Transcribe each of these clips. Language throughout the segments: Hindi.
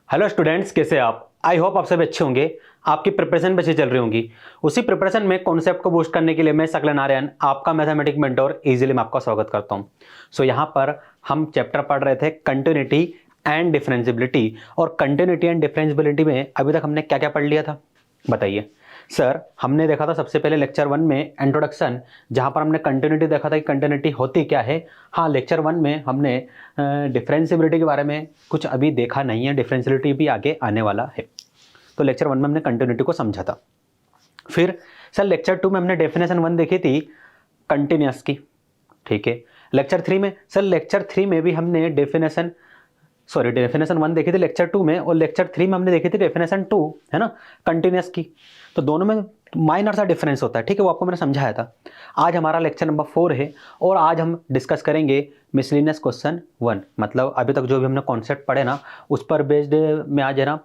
हेलो स्टूडेंट्स, कैसे हैं आप? आई होप आप सब अच्छे होंगे। आपकी प्रिपरेशन भी अच्छी चल रही होंगी। उसी प्रिपरेशन में कॉन्सेप्ट को बूस्ट करने के लिए मैं सकलन आर्यन, आपका मैथमेटिक मेंटोर, इजीली मैं आपका स्वागत करता हूं। यहाँ पर हम चैप्टर पढ़ रहे थे कंटिन्यूटी एंड डिफरेंशिबिलिटी। और कंटिन्यूटी एंड डिफरेंशिबिलिटी में अभी तक हमने क्या क्या पढ़ लिया था, बताइए सर। हमने देखा था सबसे पहले लेक्चर 1 में इंट्रोडक्शन, जहां पर हमने कंटिन्यूटी देखा था कि कंटिन्यूटी होती क्या है। हाँ, लेक्चर 1 में हमने डिफरेंशिबिलिटी के बारे में कुछ अभी देखा नहीं है, डिफरेंशिबिलिटी भी आगे आने वाला है। तो लेक्चर 1 में हमने कंटिन्यूटी को समझा था। फिर सर लेक्चर 2 में हमने डेफिनेशन 1 देखी थी कंटिन्यूअस की, ठीक है। लेक्चर 3 में सर, लेक्चर 3 में भी हमने डेफिनेशन 1 देखी थी लेक्चर 2 में, और लेक्चर 3 में हमने देखी थी डेफिनेशन 2, है ना, कंटिन्यूअस की। तो दोनों में माइनर सा डिफरेंस होता है, ठीक है, वो आपको मैंने समझाया था। आज हमारा लेक्चर नंबर 4 है और आज हम डिस्कस करेंगे मिसलिनियस क्वेश्चन 1। मतलब अभी तक जो भी हमने कॉन्सेप्ट पढ़े ना, उस पर बेस्ड में आज है ना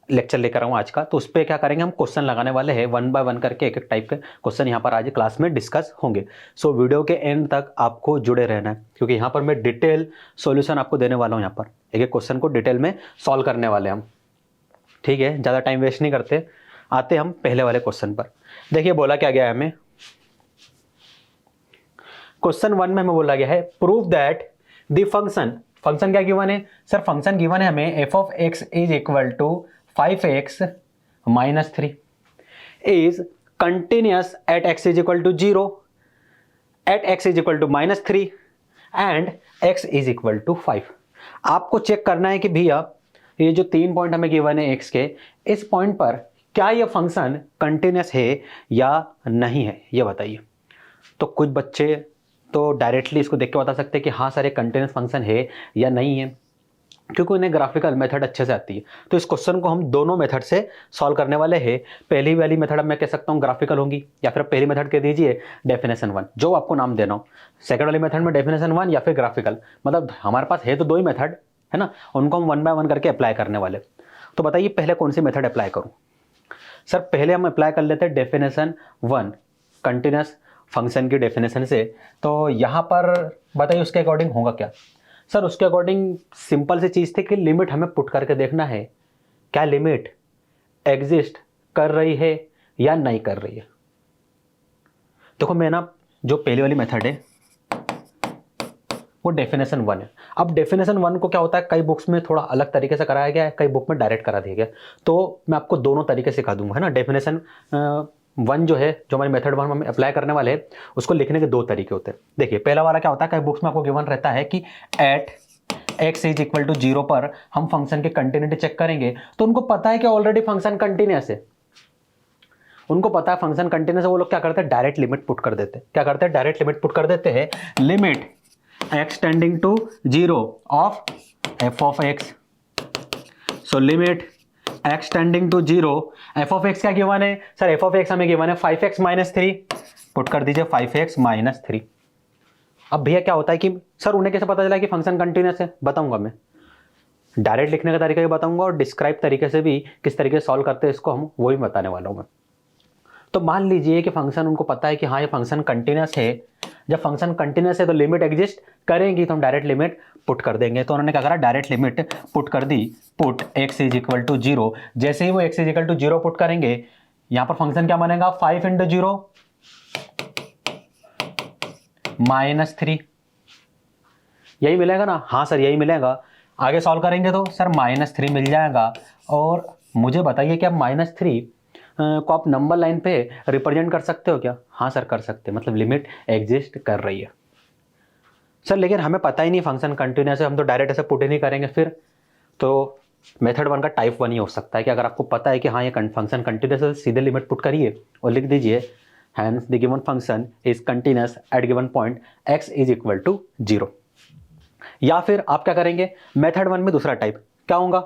लेक्चर लेकर आऊँ आज का। तो उस पर क्या करेंगे, हम क्वेश्चन लगाने वाले हैं 1 बाय 1 करके, एक एक टाइप के क्वेश्चन यहाँ पर आज क्लास में डिस्कस होंगे। सो वीडियो के एंड तक आपको जुड़े रहना है, क्योंकि यहाँ पर मैं डिटेल सॉल्यूशन आपको देने वाला हूँ। यहाँ पर एक एक क्वेश्चन को डिटेल में सॉल्व करने वाले हम, ठीक है। ज़्यादा टाइम वेस्ट नहीं करते, आते हम पहले वाले क्वेश्चन पर। देखिए बोला क्या गया है हमें, क्वेश्चन 1 में हमें बोला गया है प्रूव दैट द फंक्शन क्या गिवन है सर? फंक्शन गिवन है हमें f of x is equal to 5x minus 3 is continuous at x is equal to 0, at x is equal to minus 3 and x is equal to 5। आपको चेक करना है कि भैया ये जो 3 पॉइंट हमें गिवन है x के, इस पॉइंट पर क्या ये फंक्शन कंटिन्यूअस है या नहीं है, ये बताइए। तो कुछ बच्चे तो डायरेक्टली इसको देख के बता सकते हैं कि हाँ सर ये कंटिन्यूअस फंक्शन है या नहीं है, क्योंकि उन्हें ग्राफिकल मेथड अच्छे से आती है। तो इस क्वेश्चन को हम दोनों मेथड से सॉल्व करने वाले हैं। पहली वाली मेथड मैं कह सकता हूँ ग्राफिकल होंगी, या फिर पहली मेथड कह दीजिए डेफिनेशन 1, जो आपको नाम देना हो। सेकंड वाली मेथड में डेफिनेशन 1 या फिर ग्राफिकल, मतलब हमारे पास है तो दो ही मेथड, है ना, उनको हम 1 बाय 1 करके अप्लाई करने वाले। तो बताइए पहले कौन सी मेथड अप्लाई करूँ सर? पहले हम अप्लाई कर लेते हैं डेफिनेशन 1, कंटिन्यूअस फंक्शन की डेफिनेशन से। तो यहाँ पर बताइए उसके अकॉर्डिंग होगा क्या सर? उसके अकॉर्डिंग सिंपल सी चीज़ थी कि लिमिट हमें पुट करके देखना है, क्या लिमिट एग्जिस्ट कर रही है या नहीं कर रही है। देखो मैं ना, जो पहली वाली मेथड है वो डेफिनेशन 1 है। अब डेफिनेशन 1 को क्या होता है, कई बुक्स में थोड़ा अलग तरीके से कराया गया है, कई बुक में डायरेक्ट करा दिया गया। तो मैं आपको दोनों तरीके सिखा दूंगा, है ना। डेफिनेशन 1 जो है, जो हमारी मेथड 1 हम अप्लाई करने वाले हैं, उसको लिखने के दो तरीके होते हैं। देखिए पहला वाला क्या होता है, कई बुक्स में आपको गिवन रहता है कि at x is equal to 0 पर हम फंक्शन के कंटिन्यूटी चेक करेंगे। तो उनको पता है कि ऑलरेडी फंक्शन कंटिन्यूअस है, उनको पता है फंक्शन कंटिन्यूअस है। वो लोग क्या करते हैं, डायरेक्ट लिमिट पुट कर देते हैं। क्या करते हैं, डायरेक्ट लिमिट पुट कर देते हैं, limit x tending to 0 of f of x। So limit x tending to 0, f of x क्या गिवन है सर? f ऑफ x हमें गिवन है 5x माइनस 3, पुट कर दीजिए 5x माइनस 3। अब भैया क्या होता है कि सर उन्हें कैसे पता चला कि फंक्शन कंटिन्यूअस है, बताऊंगा मैं। डायरेक्ट लिखने का तरीका भी बताऊंगा और डिस्क्राइब तरीके से भी किस तरीके से सॉल्व करते हैं इसको हम, वो भी बताने वाला हूं मैं। तो मान लीजिए कि फंक्शन उनको पता है कि हाँ ये फंक्शन कंटिन्यूअस है। जब फंक्शन कंटिन्यूअस है तो लिमिट एग्जिस्ट करेंगी, तो हम डायरेक्ट लिमिट पुट कर देंगे। तो उन्होंने क्या करा, डायरेक्ट लिमिट पुट कर दी, put x is equal to 0। जैसे ही वो x is equal to 0 put करेंगे, यहां पर फंक्शन क्या बनेगा, 5 इंटू 0 माइनस 3, यही मिलेगा ना? हाँ सर यही मिलेगा। आगे सॉल्व करेंगे तो सर माइनस 3 मिल जाएगा। और मुझे बताइए कि आप माइनस 3 को आप नंबर लाइन पे रिप्रेजेंट कर सकते हो क्या? हाँ सर कर सकते हैं, मतलब लिमिट एग्जिस्ट कर रही है सर। लेकिन हमें पता ही नहीं फंक्शन कंटिन्यूअस है, हम तो डायरेक्ट ऐसे पुट ही नहीं करेंगे। फिर तो मेथड 1 का टाइप 1 ही हो सकता है कि अगर आपको पता है कि हाँ ये फंक्शन कंटिन्यूअस है, सीधे लिमिट पुट करिए और लिख दीजिए hence the given function is continuous at given point x is equal to 0। या फिर आप क्या करेंगे, मेथड 1 में दूसरा टाइप क्या होगा,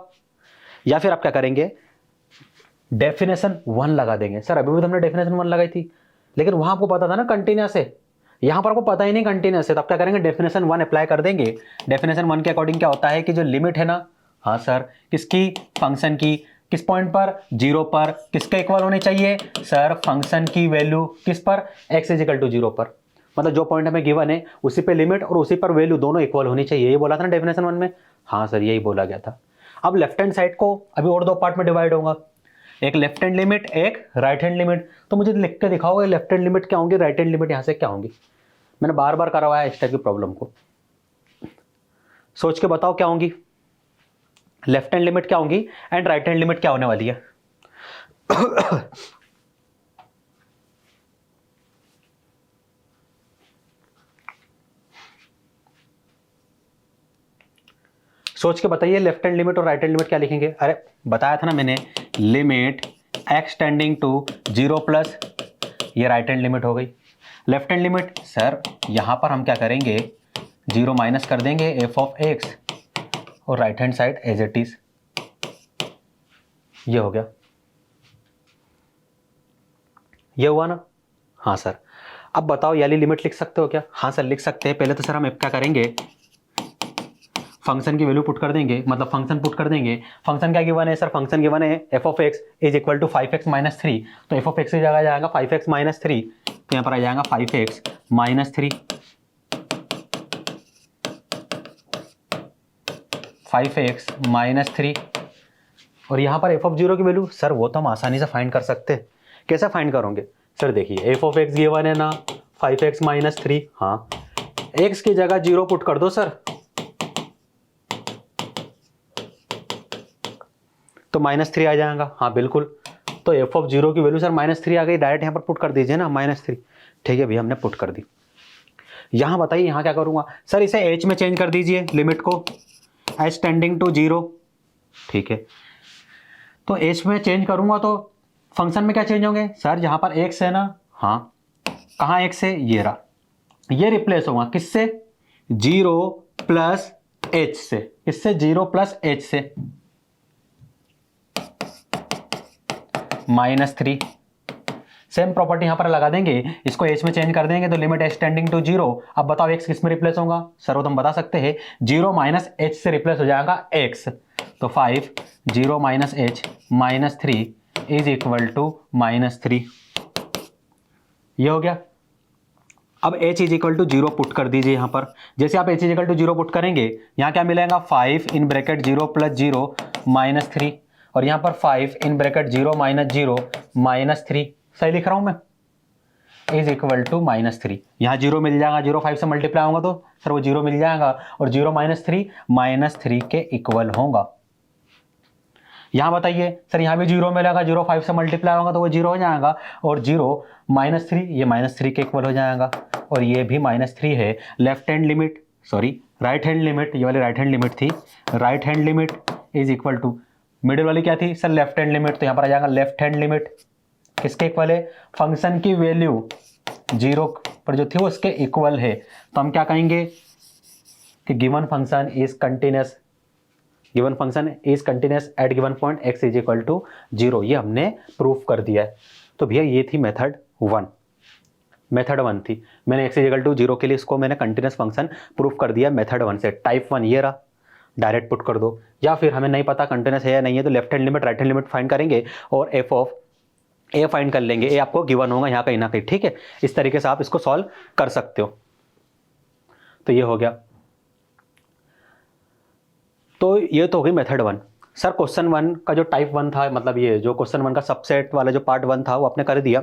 या फिर आप क्या करेंगे, डेफिनेशन 1 लगा देंगे। सर अभी भी तो हमने डेफिनेशन 1 लगाई थी, लेकिन वहां आपको पता था ना कंटिन्यूअस है, यहां पर आपको पता ही नहीं कंटिन्यूअस है। तो आप क्या करेंगे, डेफिनेशन 1 अप्लाई कर देंगे। डेफिनेशन 1 के अकॉर्डिंग क्या होता है कि जो लिमिट है ना, हाँ सर किसकी, फंक्शन की, किस पॉइंट पर, 0 पर, किसके इक्वल होनी चाहिए सर, फंक्शन की वैल्यू किस पर, x इज इक्वल टू 0 पर। मतलब जो पॉइंट हमें गिवन है उसी पे लिमिट और उसी पर वैल्यू दोनों इक्वल होनी चाहिए, ये बोला था ना डेफिनेशन 1 में। हाँ सर यही बोला गया था। अब लेफ्ट हैंड साइड को अभी और दो पार्ट में डिवाइड होगा, एक लेफ्ट हैंड लिमिट, एक राइट हैंड लिमिट। तो मुझे लिख के दिखाओगे लेफ्ट हैंड लिमिट क्या होंगी, राइट हैंड लिमिट यहाँ से क्या होंगी। मैंने बार बार करवाया इस टाइप की प्रॉब्लम को, सोच के बताओ क्या होंगी, लेफ्ट हैंड लिमिट क्या होंगी एंड राइट हैंड लिमिट क्या होने वाली है। सोच के बताइए लेफ्ट हैंड लिमिट और राइट हैंड लिमिट क्या लिखेंगे। अरे बताया था ना मैंने, limit x tending to 0 plus, ये राइट हैंड लिमिट हो गई। लेफ्ट हैंड लिमिट सर यहां पर हम क्या करेंगे, 0 माइनस कर देंगे एफ ऑफ एक्स और right hand side as it is, ये हो गया, ये हुआ ना। हाँ सर, अब बताओ ये वाली लिमिट लिख सकते हो क्या। हाँ सर लिख सकते हैं। पहले तो सर हम क्या करेंगे, फंक्शन की वैल्यू पुट कर देंगे, मतलब फंक्शन पुट कर देंगे। फंक्शन क्या गिवन है सर, फंक्शन गिवन है f of x is equal to 5x minus 3, तो एफ ऑफ एक्स की जगह जाएगा 5x माइनस 3, तो यहाँ पर आ जाएगा 5x माइनस 3, 5x माइनस 3। और यहाँ पर एफ ऑफ जीरो की वैल्यू सर वो तो हम आसानी से फाइंड कर सकते हैं। कैसे फाइंड करोगे सर, देखिए एफ ऑफ एक्स गिवन है ना 5x माइनस 3, हाँ एक्स की जगह 0 पुट कर दो सर, तो -3 आ जाएगा। हाँ बिल्कुल, तो एफ ऑफ जीरो की वैल्यू सर -3 आ गई, डायरेक्ट यहाँ पर पुट कर दीजिए ना -3। ठीक है भैया हमने पुट कर दी। यहाँ बताइए यहाँ क्या करूँगा सर, इसे h में चेंज कर दीजिए लिमिट को, h टेंडिंग टू 0। ठीक है, तो h में चेंज करूँगा तो फंक्शन में क्या चेंज होंगे सर, जहाँ पर x है ना, हाँ कहाँ x है, ये रहा, ये रिप्लेस होगा किससे, 0 प्लस h से, किससे 0 प्लस h से, -3। सेम प्रॉपर्टी यहां पर लगा देंगे, इसको h में चेंज कर देंगे तो लिमिट h टेंडिंग टू 0। अब बताओ x किस में रिप्लेस होगा सर, वो तो हम बता सकते हैं, 0 माइनस h से रिप्लेस हो जाएगा x, तो 5 0 minus h minus 3 is equal to -3, ये हो गया। अब h is equal to 0 put कर दीजिए यहाँ पर, जैसे आप h is equal to 0 put करेंगे यहाँ क्या मिलेगा, 5 इन ब्रैकेट 0 प्लस 0 -3, और यहाँ पर 5 इन ब्रैकेट 0 माइनस 0 -3, सही लिख रहा हूँ मैं, इज इक्वल टू -3। यहाँ 0 मिल जाएगा, 0 5 से मल्टीप्लाई होगा तो सर वो 0 मिल जाएगा, और 0 माइनस 3 के इक्वल होगा। यहाँ बताइए सर, यहाँ भी 0 मिलेगा, 0 5 से मल्टीप्लाई होगा तो वो 0 हो जाएगा, और 0 -3 ये -3 के इक्वल हो जाएगा, और ये भी -3 है। Left hand limit, sorry right hand limit, ये वाली राइट हैंड लिमिट थी, right hand limit is equal to, middle वाली क्या थी सर, लेफ्ट हैंड लिमिट, तो यहाँ पर आ जाएगा लेफ्ट हैंड लिमिट किसके इक्वल है, फंक्शन की वैल्यू 0 पर जो थी वो उसके इक्वल है। तो हम क्या कहेंगे कि given function is continuous, given function is continuous at given point x is equal to 0, ये हमने प्रूफ कर दिया है। तो भैया ये थी मेथड 1, मेथड 1 थी, मैंने x इज इक्वल टू 0 के लिए इसको मैंने कंटिन्यूअस फंक्शन प्रूफ कर दिया मेथड 1 से। टाइप 1 ये रहा, डायरेक्ट पुट कर दो, या फिर हमें नहीं पता कंटिन्यूअस है या नहीं है तो left hand limit right hand limit find करेंगे और एफ ऑफ ए फाइंड कर लेंगे, ए आपको गिवन होगा यहाँ कहीं ना कहीं। ठीक है, इस तरीके से आप इसको सॉल्व कर सकते हो। तो ये हो गया, तो ये तो हो गई मेथड 1। सर क्वेश्चन 1 का जो टाइप 1 था, मतलब ये जो क्वेश्चन 1 का सबसेट वाला जो पार्ट 1 था वो आपने कर दिया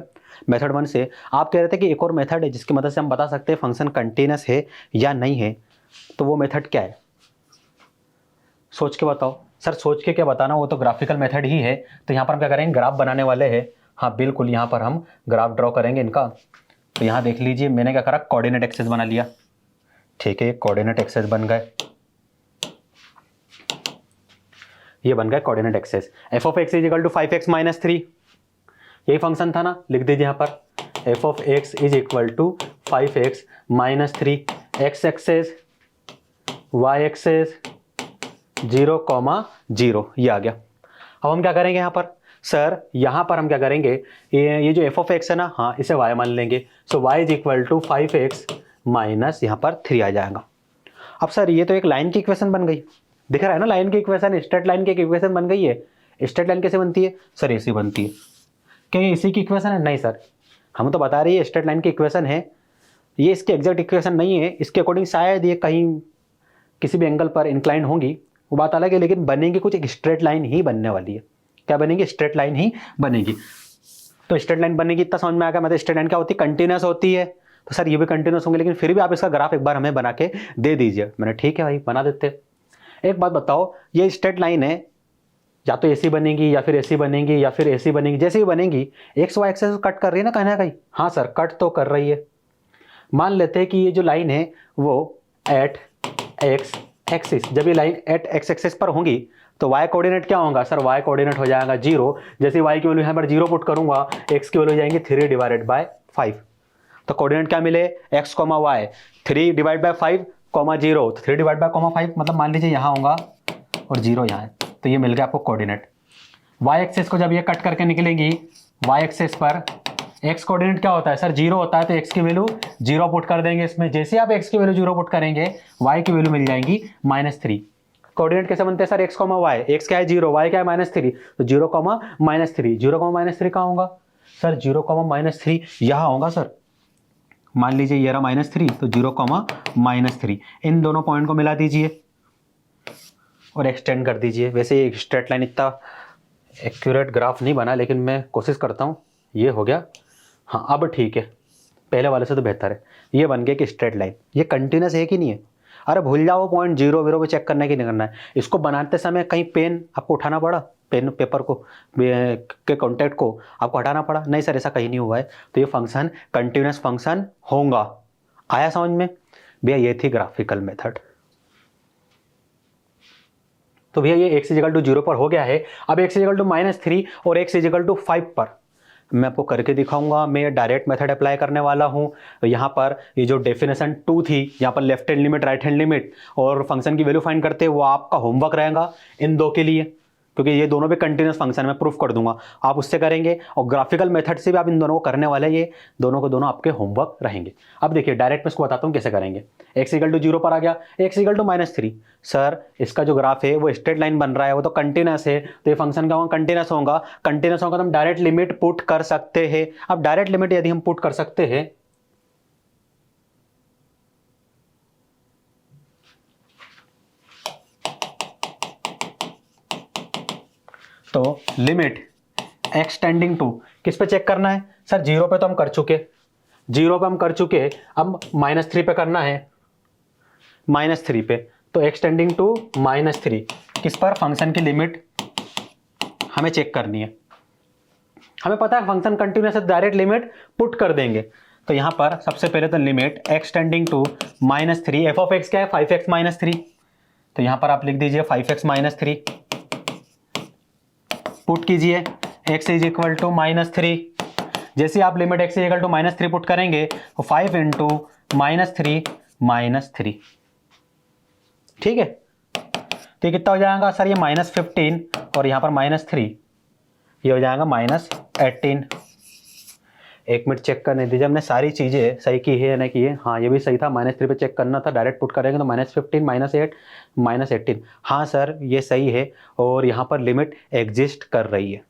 मेथड 1 से। आप कह रहे थे कि एक और मेथड है जिसकी मदद से हम बता सकते हैं फंक्शन कंटिन्यूअस है या नहीं है, तो वो मेथड क्या है, सोच के बताओ। सर सोच के क्या बताना, वो तो ग्राफिकल मेथड ही है। तो यहाँ पर हम क्या करेंगे, ग्राफ बनाने वाले हैं। हाँ बिल्कुल, यहाँ पर हम ग्राफ ड्रॉ करेंगे इनका। तो यहाँ देख लीजिए मैंने क्या करा, कोऑर्डिनेट एक्सेस बना लिया। ठीक है, कोऑर्डिनेट एक्सेस बन गए, ये बन गए coordinate axes. F of x is equal to 5x minus 3, यही फंक्शन था ना, लिख दीजिए यहाँ पर f of x is equal to 5x minus 3, x axis y axis 0,0, ये आ गया। अब हम क्या करेंगे यहाँ पर, सर यहाँ पर हम क्या करेंगे, ये जो एफ ऑफ एक्स है ना, हाँ इसे y मान लेंगे। So y is equal to 5x minus यहाँ पर 3 आ जाएगा। अब सर ये तो एक लाइन की इक्वेशन बन गई, दिख रहा है ना, लाइन की इक्वेशन, स्ट्रेट लाइन की इक्वेशन बन गई है। स्ट्रेट लाइन कैसे बनती है सर, ऐसी बनती है। क्या ये इसी की इक्वेशन है, नहीं सर, हम तो बता रही है स्ट्रेट लाइन की इक्वेशन है, ये इसकी एग्जैक्ट इक्वेशन नहीं है। इसके अकॉर्डिंग शायद ये कहीं किसी भी एंगल पर इंक्लाइन होंगी, वो बात अलग है, लेकिन बनेगी कुछ एक स्ट्रेट लाइन ही बनने वाली है। क्या बनेगी? स्ट्रेट लाइन ही बनेगी। तो स्ट्रेट लाइन बनेगी, इतना समझ में आ गया। मतलब स्ट्रेट लाइन क्या होती है? कंटिन्यूस होती है। तो सर ये भी कंटिन्यूस होंगे, लेकिन फिर भी आप इसका ग्राफ एक बार हमें बना के दे दीजिए। मैंने ठीक है भाई, बना देते। एक बात बताओ, ये स्ट्रेट लाइन है, या तो ऐसी बनेगी या फिर ऐसी बनेगी या फिर ऐसी बनेगी। जैसे ही बनेगी एक्स वाई एक्सेस कट कर रही है ना कहीं ना कहीं। हाँ सर, कट तो कर रही है। मान लेते हैं कि ये जो लाइन है वो एट एक्स एक्सिस, जब ये लाइन एट एक्स एक्सिस पर होंगी तो y कोऑर्डिनेट क्या होगा? सर y कोऑर्डिनेट हो जाएगा 0। जैसे y की वैल्यू यहाँ पर 0 पुट करूंगा, x की वैल्यू हो जाएंगी 3 डिवाइडेड बाय 5। तो कोऑर्डिनेट क्या मिले? x, y 3 divide by 5, 0। तो 3 डिवाइड बाय 5 मतलब मान लीजिए यहाँ होगा और 0 यहाँ है। तो ये मिल गया आपको कोऑर्डिनेट। y एक्सिस को जब ये कट करके निकलेंगी, y एक्सिस पर x कोऑर्डिनेट क्या होता है? सर 0 होता है, तो x की वैल्यू 0 पुट कर देंगे इसमें। जैसे आप x की वैल्यू 0 पुट करेंगे, y की वैल्यू मिल जाएंगी -3। कोऑर्डिनेट कैसे बनते हैं सर? x, y, x क्या है 0, y क्या है -3, तो 0, -3। 0, -3 कहाँ होगा सर? 0, -3 यहाँ होगा सर। मान लीजिए ये रहा -3, तो 0, -3 इन दोनों पॉइंट को मिला दीजिए और एक्सटेंड कर दीजिए। वैसे ये स्ट्रेट लाइन इतना एक्यूरेट ग्राफ नहीं बना, लेकिन मैं कोशिश करता हूँ। ये हो गया। हाँ अब ठीक है, पहले वाले से तो बेहतर है। ये बन गया कि स्ट्रेट लाइन। ये कंटिन्यूस है कि नहीं है? अरे भूल जाओ पॉइंट 0 0 पे चेक करने की नहीं करना है। इसको बनाते समय कहीं पेन आपको उठाना पड़ा, पेन पेपर को के कॉन्टैक्ट को आपको हटाना पड़ा? नहीं सर, ऐसा कहीं नहीं हुआ है। तो ये फंक्शन कंटिन्यूस फंक्शन होगा। आया समझ में भैया? ये थी ग्राफिकल मेथड। तो भैया ये x = 0 पर हो गया है। अब x = -3 और x = 5 पर मैं आपको करके दिखाऊंगा। मैं डायरेक्ट मेथड अप्लाई करने वाला हूं। यहाँ पर ये जो डेफिनेशन 2 थी, यहाँ पर left hand limit, right hand limit और फंक्शन की वैल्यू फाइंड करते हैं, वो आपका होमवर्क रहेगा इन दो के लिए, क्योंकि ये दोनों भी कंटिन्यूस फंक्शन में प्रूफ कर दूंगा। आप उससे करेंगे और ग्राफिकल मेथड से भी आप इन दोनों को करने वाले। ये दोनों को दोनों आपके होमवर्क रहेंगे। अब देखिए डायरेक्ट मैं इसको बताता हूँ कैसे करेंगे। x = 0 पर आ गया, x = -3। सर इसका जो ग्राफ है वो स्ट्रेट लाइन बन रहा है, वो तो कंटिन्यूस है, तो ये फंक्शन क्या होगा? कंटिन्यूस होगा। कंटिन्यूस होगा तो हम डायरेक्ट लिमिट पुट कर सकते हैं। अब डायरेक्ट लिमिट यदि हम पुट कर सकते हैं, तो लिमिट x टेंडिंग टू किस पे चेक करना है? सर 0 पे तो हम कर चुके, 0 पे हम कर चुके। अब -3 पे करना है, -3 पे। तो x टेंडिंग टू -3 किस पर? फंक्शन की लिमिट हमें चेक करनी है। हमें पता है फंक्शन कंटिन्यूस है, डायरेक्ट लिमिट पुट कर देंगे। तो यहां पर सबसे पहले तो limit x tending to -3, f of x क्या है? 5x - 3। तो यहां पर आप लिख दीजिए 5x - 3, पुट कीजिए x = -3। जैसे आप लिमिट x = -3 पुट करेंगे तो 5 × -3 -3, ठीक है। तो ये कितना हो जाएगा सर? ये -15 और यहाँ पर -3, ये हो जाएगा -18। एक मिनट चेक करने दीजिए, हमने सारी चीज़ें सही की है या नहीं की है। हाँ ये भी सही था, -3 पे चेक करना था, डायरेक्ट पुट करेंगे तो -15 -8 -18। हाँ सर ये सही है, और यहाँ पर लिमिट एग्जिस्ट कर रही है,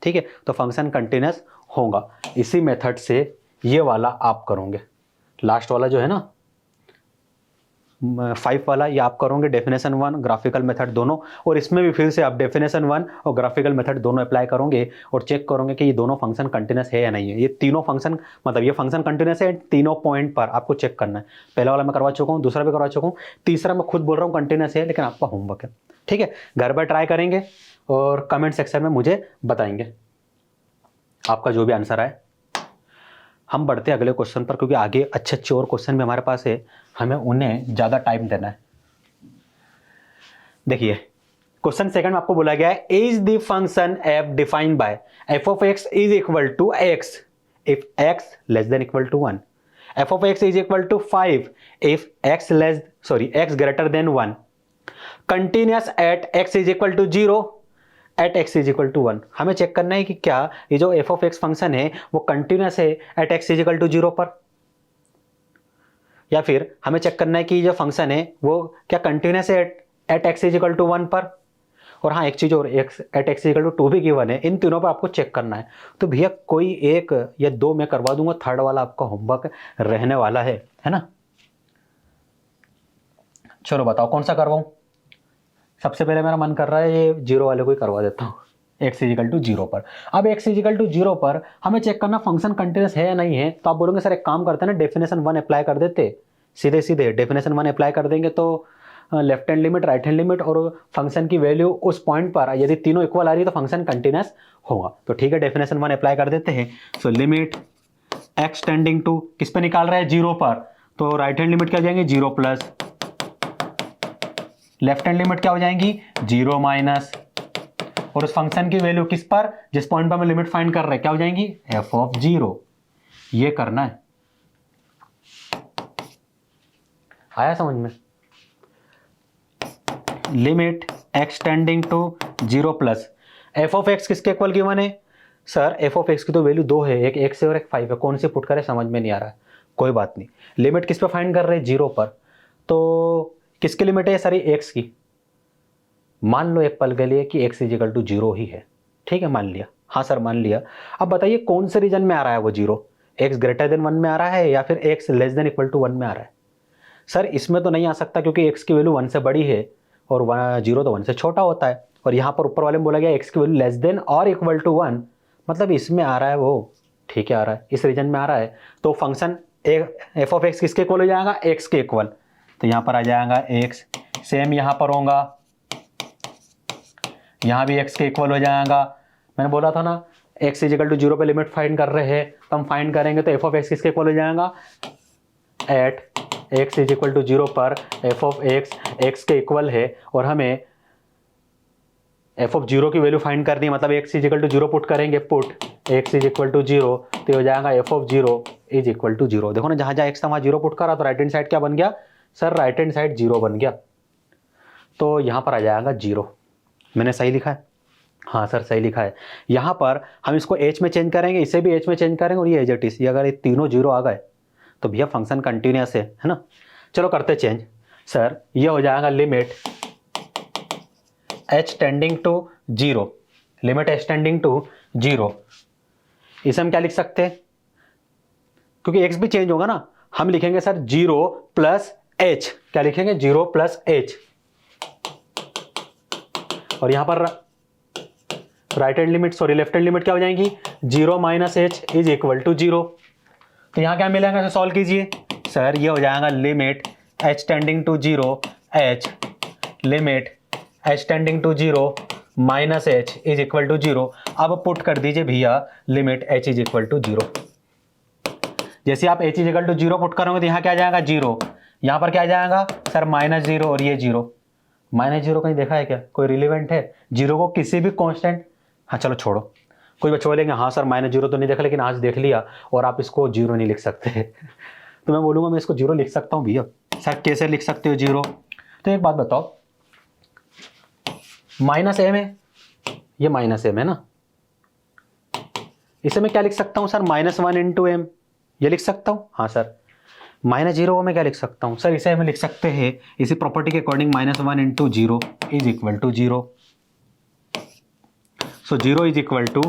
ठीक है। तो फंक्शन कंटिन्यूस होगा। इसी मेथड से ये वाला आप करोगे, लास्ट वाला जो है ना 5 वाला, ये आप करोगे डेफिनेशन 1 ग्राफिकल मेथड दोनों। और इसमें भी फिर से आप डेफिनेशन 1 और ग्राफिकल मेथड दोनों अप्लाई करोगे और चेक करोगे कि ये दोनों फंक्शन कंटिन्यूस है या नहीं है। ये तीनों फंक्शन, मतलब ये फंक्शन कंटिन्यूस है, तीनों पॉइंट पर आपको चेक करना है। पहला वाला मैं करवा चुका हूँ, दूसरा भी करवा चुका हूँ, तीसरा मैं खुद बोल रहा हूँ कंटिन्यूस है, लेकिन आपका होमवर्क है, ठीक है। घर पर ट्राई करेंगे और कमेंट सेक्शन में मुझे बताएंगे आपका जो भी आंसर आए। हम बढ़ते हैं अगले क्वेश्चन पर, क्योंकि आगे अच्छे अच्छे और क्वेश्चन भी हमारे पास है, हमें उन्हें ज़्यादा टाइम देना है। देखिए क्वेश्चन सेकंड में आपको बोला गया है, is the function f defined by f of x is equal to x if x less than equal to 1, f of x is equal to 5 if x greater than 1, continuous at x is equal to 0 at x is equal to 1। हमें चेक करना है कि क्या ये जो f ऑफ x फंक्शन है वो कंटिन्यूस है at x is equal to 0 पर, या फिर हमें चेक करना है कि जो फंक्शन है वो क्या कंटिन्यूस है at x is equal to 1 पर। और हाँ एक चीज और, x at x is equal to 2 भी गिवन है। इन तीनों पर आपको चेक करना है। तो भैया कोई एक या दो मैं करवा दूंगा, थर्ड वाला आपका होमवर्क रहने वाला है ना। चलो बताओ कौन सा करवाऊं। सबसे पहले मेरा मन कर रहा है ये जीरो वाले को ही करवा देता हूँ, एक्स इजिकल टू जीरो पर। अब एक्स इजिकल टू जीरो पर हमें चेक करना फंक्शन कंटिन्यूस है या नहीं है। तो आप बोलोगे सर एक काम करते हैं ना, डेफिनेशन वन अप्लाई कर देते, सीधे सीधे डेफिनेशन वन अप्लाई कर देंगे तो left hand limit, right hand limit और फंक्शन की वैल्यू उस पॉइंट पर यदि तीनों इक्वल आ रही है तो फंक्शन कंटिन्यूस होगा। तो ठीक है, डेफिनेशन वन अप्लाई कर देते हैं। So limit x tending to किस पे निकाल रहा है, जीरो पर, तो राइट हैंड लिमिट क्या हो जाएंगे, zero plus, left hand limit क्या हो जाएंगी, जीरो माइनस, और उस फंक्शन की वैल्यू किस पर, जिस पॉइंट पर हम लिमिट फाइंड कर रहे हैं, क्या हो जाएंगी, एफ ऑफ जीरो। ये करना है, आया समझ में। Limit x tending to zero plus f of x किसके इक्वल गिवन है, सर एफ ऑफ एक्स की तो वैल्यू दो है, एक एक्स है और एक 5 है, कौन सी पुट करें समझ में नहीं आ रहा है, कोई बात नहीं। लिमिट किस पे फाइंड कर रहे हैं, जीरो पर, तो किसकी लिमिट है सर, ये एक्स की। मान लो एक पल के लिए कि एक्स इजिकल टू जीरो ही है, ठीक है, मान लिया, हाँ सर मान लिया। अब बताइए कौन से रीजन में आ रहा है वो zero, x greater than one में आ रहा है या फिर x less than equal to one में आ रहा है। सर इसमें तो नहीं आ सकता क्योंकि एक्स की वैल्यू वन से बड़ी है और जीरो तो वन से छोटा होता है, और यहाँ पर ऊपर वाले में बोला गया एक्स की वैल्यू लेस देन और इक्वल टू वन, मतलब इसमें आ रहा है वो, ठीक है आ रहा है, इस रीजन में आ रहा है। तो फंक्शन एफ ऑफ एक्स किसके इक्वल हो जाएगा, एक्स के इक्वल, तो यहाँ पर आ जाएगा एक्स, सेम यहाँ पर होगा, यहाँ भी एक्स के इक्वल हो जाएगा। मैंने बोला था ना एक्स इजिकल टू जीरो पे लिमिट फाइंड कर रहे हैं, तो हम फाइंड करेंगे तो एफ ऑफ एक्स किसके इक्वल हो जाएगा, at x is equal to zero पर एफ ऑफ एक्स एक्स के इक्वल है, और हमें एफ ऑफ जीरो की वैल्यू फाइंड करनी है, मतलब x is equal to zero put करेंगे, put x is equal to zero, तो हो जाएगा f of zero is equal to zero. देखो ना जहाँ जहाँ एक्स था वहाँ जीरो पुट करा तो राइट हैंड साइड क्या बन गया, sir right hand side zero बन गया, तो यहाँ पर आ जाएगा जीरो। मैंने सही लिखा है, हाँ सर सही लिखा है। यहाँ पर हम इसको एच में चेंज करेंगे, इसे भी एच में चेंज करेंगे, और ये एज इट इज, ये अगर ये तीनों जीरो आ गए तो भैया फंक्शन कंटिन्यूस है ना। चलो करते चेंज, सर ये हो जाएगा limit h tending to zero, limit h tending to zero, इसे हम क्या लिख सकते हैं, क्योंकि एक्स भी चेंज होगा ना, हम लिखेंगे सर जीरो प्लस एच, क्या लिखेंगे, जीरो प्लस एच, और यहां पर right hand limit sorry left hand limit क्या हो जाएंगी, zero minus h is equal to zero. तो यहां क्या मिलेगा, सॉल्व कीजिए सर, ये हो जाएगा limit h tending to zero h, limit h tending to zero minus h is equal to zero. अब पुट कर दीजिए भैया limit h is equal to zero. जैसे आप h is equal to zero put करोगे तो यहाँ क्या आ जाएगा, जीरो, यहाँ पर क्या आ जाएगा सर माइनस जीरो, और ये जीरो, माइनस जीरो कहीं देखा है क्या, कोई रिलेवेंट है, जीरो को किसी भी कांस्टेंट, हाँ चलो छोड़ो, कोई बच्चे बोलेंगे हाँ सर माइनस जीरो तो नहीं देखा, लेकिन आज देख लिया और आप इसको जीरो नहीं लिख सकते तो मैं बोलूँगा मैं इसको जीरो लिख सकता हूँ भैया। सर कैसे लिख सकते हो जीरो, तो एक बात बताओ, माइनस एम है, ये माइनस एम है ना, इसे मैं क्या लिख सकता हूँ sir, minus one into m, ये लिख सकता हूँ, हाँ सर। माइनस जीरो में क्या लिख सकता हूँ सर, इसे हमें लिख सकते हैं इसी प्रॉपर्टी के according minus one into zero is equal to zero. So zero is equal to,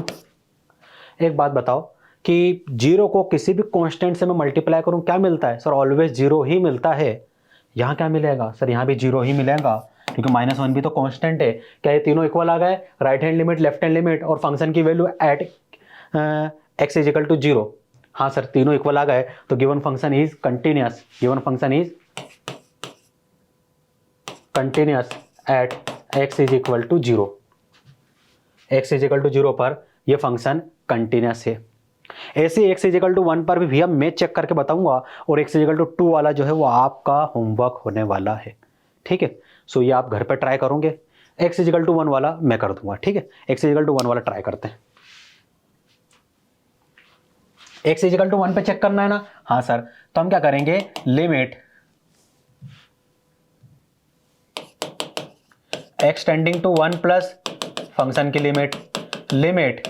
एक बात बताओ कि जीरो को किसी भी कांस्टेंट से मैं मल्टीप्लाई करूं क्या मिलता है, सर ऑलवेज जीरो ही मिलता है। यहाँ क्या मिलेगा सर, यहाँ भी जीरो ही मिलेगा क्योंकि माइनस वन भी तो कांस्टेंट है। क्या ये तीनों इक्वल आ गए, right hand limit left hand limit और फंक्शन की value at x is equal to zero, हाँ सर तीनों इक्वल आ गए, तो given function is continuous, given function is continuous at x is equal to zero, x is equal to zero पर यह फंक्शन कंटिन्यूअस है। ऐसे x is equal to one पर भी भैया मैं चेक करके बताऊंगा, और x is equal to to वाला जो है वो आपका होमवर्क होने वाला है, ठीक है। सो ये आप घर पे ट्राई करोगे, x is equal to one वाला मैं कर दूंगा, ठीक है। X is equal to one वाला ट्राई करते हैं। X is equal to one पे चेक करना है ना, हाँ सर, तो हम क्या करेंगे, limit x tending to one plus function की limit, limit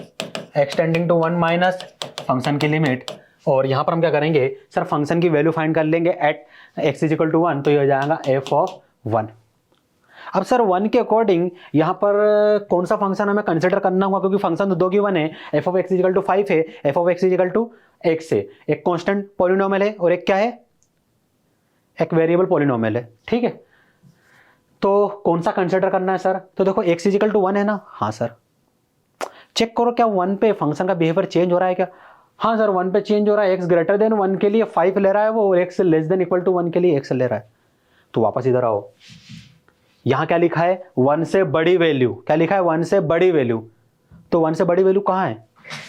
x tending to one minus function की लिमिट, और यहां पर हम क्या करेंगे सर, फंक्शन की वैल्यू फाइंड कर लेंगे at x is equal to one, तो ये हो जाएगा एफ ऑफ वन। अब सर वन के अकॉर्डिंग यहाँ पर कौन सा फंक्शन हमें कंसिडर करना होगा, क्योंकि फंक्शन तो दो गिवन है, f of x is equal to 5 है, f of x is equal to x है, एक कांस्टेंट पॉलिनोमियल है और एक क्या है, एक वेरिएबल पॉलिनोमियल है, ठीक है। तो कौन सा कंसिडर करना है सर? तो देखो x इजिकल टू 1 है ना, हाँ सर। चेक करो क्या 1 पे फंक्शन का बिहेवियर चेंज हो रहा है क्या? हाँ सर 1 पे चेंज हो रहा है, x ग्रेटर देन 1 के लिए 5 ले रहा है वो, और x less than equal to 1 के लिए x ले रहा है। तो वापस इधर आओ, यहां क्या लिखा है? 1 से बड़ी वैल्यू। क्या लिखा है? 1 से बड़ी वैल्यू। तो 1 से बड़ी वैल्यू कहां है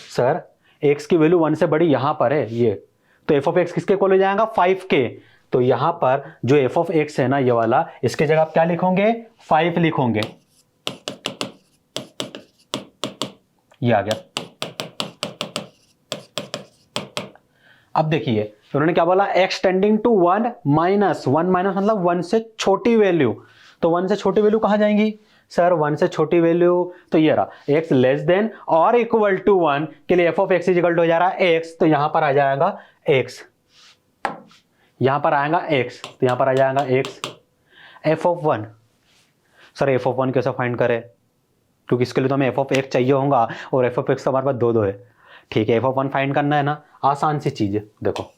सर? x की वैल्यू 1 से बड़ी यहां पर है ये, तो f ऑफ x किसके इक्वल हो जाएगा? 5 के। तो यहां पर जो f ऑफ x है ना ये वाला, इसके जगह आप क्या लिखोगे? 5 लिखोगे। ये आ गया। अब देखिए उन्होंने क्या बोला? x tending to 1 minus 1, minus मतलब 1 से छोटी वैल्यू। तो 1 से छोटी वैल्यू कहां जाएंगी सर? 1 से छोटी वैल्यू तो ये रहा, x लेस देन और इक्वल टू 1 के लिए f of x equal to हो जा रहा है x, तो यहां पर आ जाएगा x, यहां पर आएगा x, तो यहां पर आ जाएगा x। f of 1 sir, f of 1 कैसे फाइंड करें? क्योंकि इसके लिए तो हमें f ऑफ x चाहिए होगा, और f ऑफ x तो हमारे पास दो है। ठीक है, f ऑफ 1 फाइंड करना है ना, आसान सी चीज है। देखो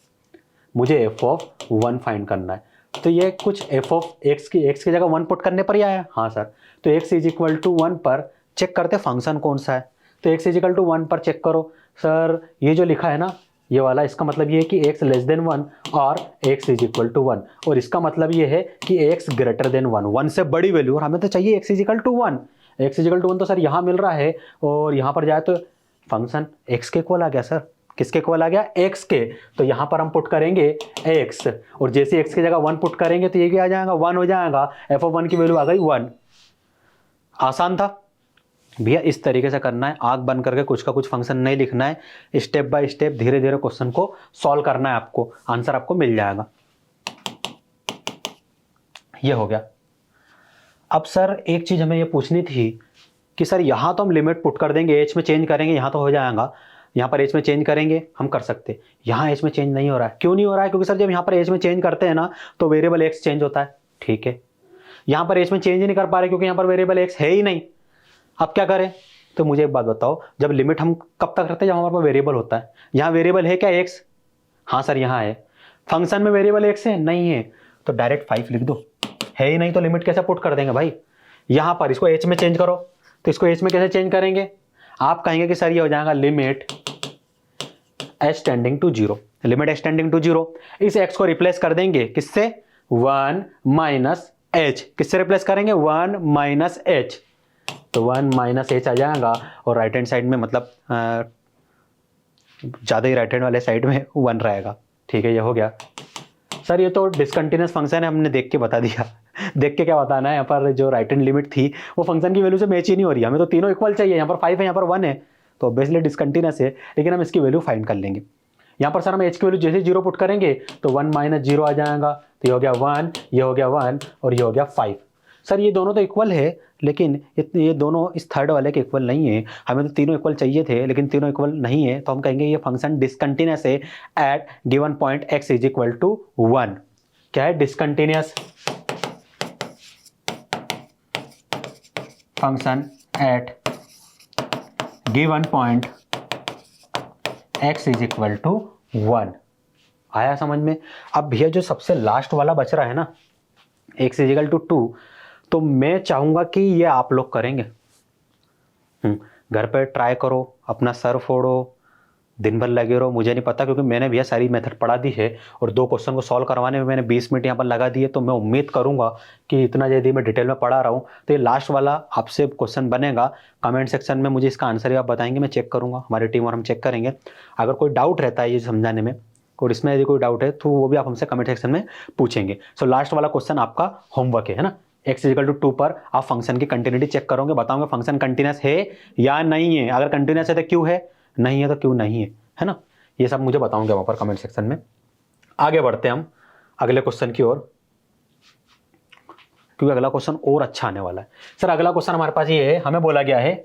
मुझे f ऑफ 1 फाइंड करना है, तो ये कुछ f ऑफ x की जगह 1 पुट करने पर ही आया। हाँ सर, तो x इज इक्वल टू 1 पर चेक करते फंक्शन कौन सा है। तो x इज इक्वल टू 1 पर चेक करो सर, ये जो लिखा है ना ये वाला, इसका मतलब ये है कि x लेस देन 1 और x इज इक्वल टू 1, और इसका मतलब ये है कि x ग्रेटर देन 1, 1 से बड़ी वैल्यू, और हमें तो चाहिए x is equal to 1। x is equal to 1 तो सर यहाँ मिल रहा है, और यहाँ पर जाए तो फंक्शन x के इक्वल आ गया सर। किसके इक्वल आ गया? x के। तो यहाँ पर हम पुट करेंगे x, और जैसे x की जगह 1 पुट करेंगे तो ये भी आ जाएगा 1 हो जाएगा, f ऑफ 1 की वैल्यू आ गई 1। आसान था भैया, इस तरीके से करना है, आंख बंद करके कुछ का कुछ फंक्शन नहीं लिखना है, स्टेप बाय स्टेप धीरे धीरे क्वेश्चन को सॉल्व करना है आपको, आंसर आपको मिल जाएगा। ये हो गया। अब सर एक चीज हमें ये पूछनी थी कि सर यहाँ तो हम लिमिट पुट कर देंगे, एच में चेंज करेंगे, यहाँ तो हो जाएगा, यहाँ पर एच में चेंज करेंगे हम कर सकते, यहाँ एच में चेंज नहीं हो रहा है। क्यों नहीं हो रहा है? क्योंकि सर जब यहाँ पर एच में चेंज करते हैं ना तो वेरिएबल एक्स चेंज होता है। ठीक है, यहाँ पर एच में चेंज ही नहीं कर पा रहे क्योंकि यहाँ पर वेरिएबल एक्स है ही नहीं। अब क्या करें? तो मुझे एक बात बताओ, जब लिमिट हम कब तक रखते हैं? जब हमारे पास वेरिएबल होता है। यहाँ वेरिएबल है क्या एक्स? हाँ सर यहाँ है। फंक्शन में वेरिएबल एक्स है? नहीं है, तो डायरेक्ट 5 लिख दो। है ही नहीं तो लिमिट कैसे पुट कर देंगे भाई? यहाँ पर इसको एच में चेंज करो, तो इसको एच में कैसे चेंज करेंगे? आप कहेंगे कि सर ये हो जाएगा limit h tending to 0, limit h tending to 0। इस एक्स को रिप्लेस कर देंगे किससे? 1 माइनस एच। किससे रिप्लेस करेंगे? 1 माइनस एच। तो 1 माइनस एच आ जाएगा, और राइट हैंड साइड में मतलब ज़्यादा ही राइट हैंड वाले साइड में 1 रहेगा। ठीक है, ये हो गया। सर ये तो डिसकंटिन्यूस फंक्शन है, हमने देख के बता दिया। देख के क्या बताना है? यहाँ पर जो राइट हैंड लिमिट थी वो फंक्शन की वैल्यू से मैच ही नहीं हो रही है, हमें तो तीनों इक्वल चाहिए। यहाँ पर 5 है, यहाँ पर 1 है, तो ऑब्वियसली डिसकंटिन्यूस है, लेकिन हम इसकी वैल्यू फाइंड कर लेंगे। यहाँ पर सर हम एच की वैल्यू जैसे 0 पुट करेंगे तो 1 माइनस 0 आ जाएगा, तो ये हो गया 1, ये हो गया 1, और ये हो गया 5। सर ये दोनों तो इक्वल है, लेकिन ये दोनों इस थर्ड वाले के इक्वल नहीं है। हमें तो तीनों इक्वल चाहिए थे, लेकिन तीनों इक्वल नहीं है, तो हम कहेंगे ये फंक्शन डिसकंटिन्यूस है at given point x is equal to 1। क्या है? Discontinuous function at given point x is equal to 1। आया समझ में? अब भैया जो सबसे लास्ट वाला बच रहा है ना, x इज इक्वल टू 2, तो मैं चाहूंगा कि ये आप लोग करेंगे। घर पे ट्राई करो, अपना सर फोड़ो, दिन भर लगे रहो, मुझे नहीं पता, क्योंकि मैंने भैया सारी मेथड पढ़ा दी है, और 2 क्वेश्चन को सॉल्व करवाने में मैंने 20 मिनट यहाँ पर लगा दिए। तो मैं उम्मीद करूंगा कि इतना यदि मैं डिटेल में पढ़ा रहा हूँ तो ये लास्ट वाला आपसे क्वेश्चन बनेगा। कमेंट सेक्शन में मुझे इसका आंसर आप बताएंगे, मैं चेक करूँगा, हमारी टीम और हम चेक करेंगे। अगर कोई डाउट रहता है ये समझाने में, और इसमें यदि कोई डाउट है तो वो भी आप हमसे कमेंट सेक्शन में पूछेंगे। सो लास्ट वाला क्वेश्चन आपका होमवर्क है ना, x इक्वल टू 2 पर आप फंक्शन की कंटिन्यूटी चेक करोगे, बताओगे फंक्शन कंटिन्यूस है या नहीं है। अगर कंटिन्यूस है तो क्यों है, नहीं है तो क्यों नहीं है ना, ये सब मुझे बताओगे वहां पर कमेंट सेक्शन में। आगे बढ़ते हैं हम अगले क्वेश्चन की ओर, क्योंकि अगला क्वेश्चन और अच्छा आने वाला है। सर अगला क्वेश्चन हमारे पास ये है, हमें बोला गया है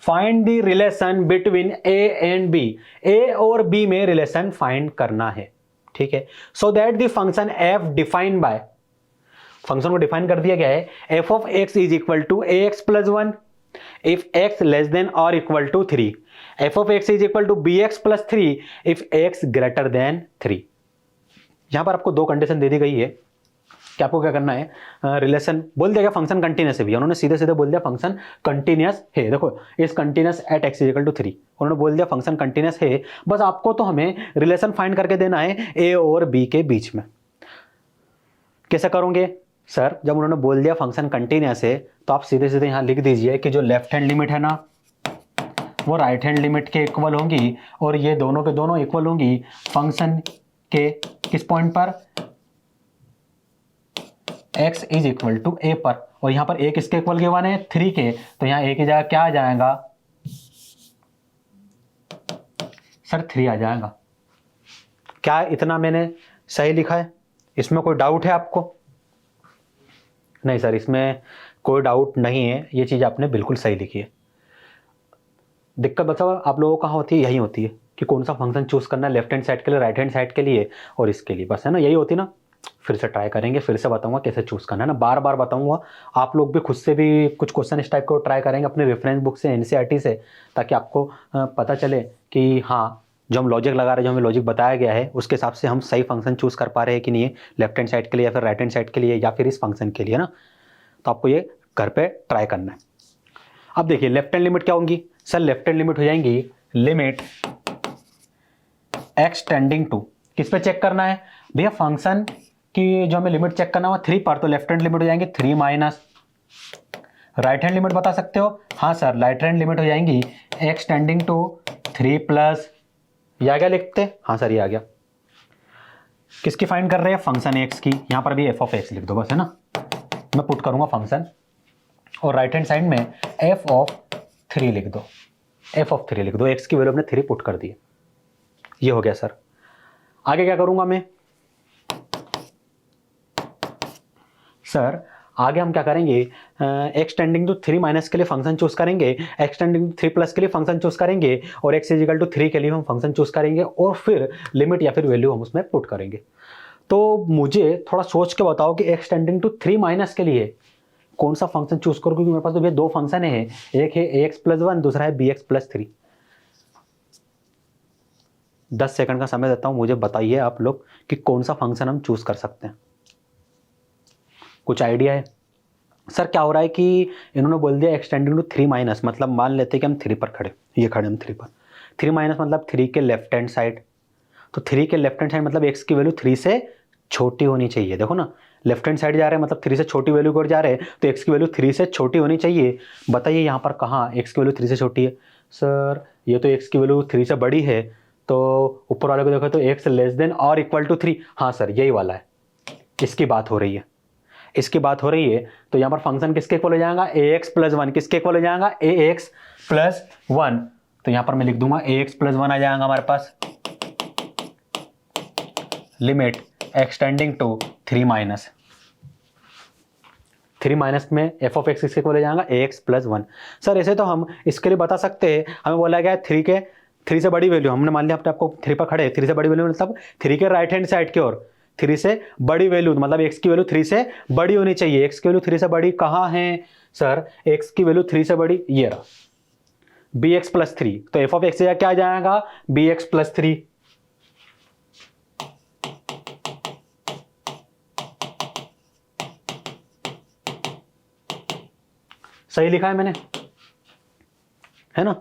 find the relation between a and b, a और बी में रिलेशन फाइंड करना है। ठीक है, so that the function f defined by, function को डिफाइन कर दिया गया है, f of x is equal to a x plus 1 if x less than और equal to 3, f of x is equal to b x plus 3 if x greater than 3। यहां पर आपको 2 कंडीशन दे दी गई है। कि आपको क्या करना है, रिलेशन बोल दिया, फंक्शन कंटिन्यूस है भी, उन्होंने सीधे सीधे बोल दिया फंक्शन कंटिन्यूस है। देखो is continuous at x equal to 3, उन्होंने बोल दिया फंक्शन कंटिन्यूस है। बस आपको तो हमें रिलेशन फाइंड करके देना है a और b के बीच में। कैसे करोगे सर, जब उन्होंने बोल दिया फंक्शन कंटिन्यूस है तो आप सीधे सीधे यहां लिख दीजिए कि जो लेफ्ट हैंड लिमिट है ना वो राइट हैंड लिमिट के इक्वल होंगी, और ये दोनों के दोनों इक्वल होंगी फंक्शन के किस पॉइंट पर, x is equal to a पर। और यहां पर a किसके इक्वल गिवन है, 3 के, तो यहां a की जगह क्या आ जाएगा सर, 3 आ जाएगा। क्या इतना मैंने सही लिखा है, इसमें कोई डाउट है आपको? नहीं सर, इसमें कोई डाउट नहीं है, ये चीज आपने बिल्कुल सही लिखी है। दिक्कत बताओ आप लोगों को कहाँ होती है, यही होती है कि कौन सा फंक्शन चूज करना है, लेफ्ट हैंड साइड के लिए, राइट हैंड साइड के लिए और इसके लिए, बस है ना, यही होती है ना। फिर से ट्राई करेंगे, फिर से बताऊंगा कैसे चूज करना है ना, बार बार बताऊंगा। आप लोग भी खुद से भी कुछ क्वेश्चन इस टाइप को ट्राई करेंगे अपने रेफरेंस बुक से, एनसीईआरटी से, ताकि आपको पता चले कि हाँ जो हम लॉजिक लगा रहे हैं, जो हमें लॉजिक बताया गया है उसके हिसाब से हम सही फंक्शन चूज कर पा रहे हैं कि नहीं, लेफ्ट हैंड साइड के लिए या फिर राइट हैंड साइड के लिए या फिर इस फंक्शन के लिए ना। तो आपको ये घर पे ट्राई करना है। अब देखिए लेफ्ट हैंड लिमिट क्या होंगी सर, लेफ्ट हैंड लिमिट हो जाएंगी लिमिट x टेंडिंग टू, किस पे चेक करना है भैया, फंक्शन की जो हमें लिमिट चेक करना है 3 पर, तो लेफ्ट हैंड लिमिट हो जाएंगे 3 माइनस, राइट हैंड लिमिट बता सकते हो, हाँ सर राइट हैंड लिमिट हो जाएंगी x टेंडिंग टू 3 प्लस, ये आ गया लिखते, हाँ सर ये आ गया। किसकी फाइंड कर रहे हैं, फंक्शन x की, यहां पर भी f ऑफ x लिख दो बस, है ना, मैं पुट करूंगा फंक्शन, और राइट हैंड साइड में f ऑफ 3 लिख दो, f ऑफ 3 लिख दो, x की वैल्यू अपने 3 पुट कर दी, ये हो गया सर। आगे क्या करूंगा मैं सर, आगे हम क्या करेंगे, x टेंडिंग टू 3 माइनस के लिए फंक्शन चूज करेंगे, x टेंडिंग टू 3 प्लस के लिए फंक्शन चूज करेंगे, और x इक्वल टू 3 के लिए हम फंक्शन चूज करेंगे, और फिर लिमिट या फिर वैल्यू हम उसमें पुट करेंगे। तो मुझे थोड़ा सोच के बताओ कि x टेंडिंग टू 3 माइनस के लिए कौन सा फंक्शन चूज करूं, क्योंकि मेरे पास तो भैया 2 फंक्शन है, एक है ax प्लस 1, दूसरा है bx प्लस 3। 10 सेकंड का समय देता हूं, मुझे बताइए आप लोग कि कौन सा फंक्शन हम चूज कर सकते हैं, कुछ आइडिया है? सर क्या हो रहा है कि इन्होंने बोल दिया एक्सटेंडिंग टू 3 माइनस, मतलब मान लेते हैं कि हम 3 पर खड़े, ये खड़े हम 3 पर, 3 माइनस मतलब 3 के लेफ्ट हैंड साइड, तो 3 के लेफ्ट हैंड साइड मतलब x की वैल्यू 3 से छोटी होनी चाहिए। देखो ना लेफ्ट हैंड साइड जा रहे हैं मतलब 3 से छोटी वैल्यू की ओर जा रहे हैं, तो x की वैल्यू 3 से छोटी होनी चाहिए। बताइए यहाँ पर कहाँ x की वैल्यू 3 से छोटी है, सर ये तो x की वैल्यू 3 से बड़ी है, तो ऊपर वाले को देखो तो x लेस देन और इक्वल टू 3, हाँ सर यही वाला है, इसकी बात हो रही है, इसकी बात हो रही है। तो यहाँ पर फंक्शन किसके इक्वल हो जाएगा, ax प्लस 1, किसके इक्वल हो जाएगा, ax प्लस 1, तो यहाँ पर मैं लिख दूंगा ax प्लस 1 आ जाएगा हमारे पास, limit extending to 3 minus, 3 minus में f ऑफ x किसके इक्वल हो जाएगा, ax प्लस 1। सर ऐसे तो हम इसके लिए बता सकते हैं, हमें बोला गया है 3 से बड़ी वैल्यू, हमने मान लिया अपने आपको 3 पर खड़े, 3 से बड़ी वैल्यू मतलब 3 के राइट हैंड साइड की ओर 3 से बड़ी वैल्यू, मतलब x की वैल्यू 3 से बड़ी होनी चाहिए। x की वैल्यू 3 से बड़ी कहाँ है सर, x की वैल्यू 3 से बड़ी ये रहा, bx प्लस 3, तो f ऑफ x क्या आ जाएगा, bx प्लस 3। सही लिखा है मैंने, है ना।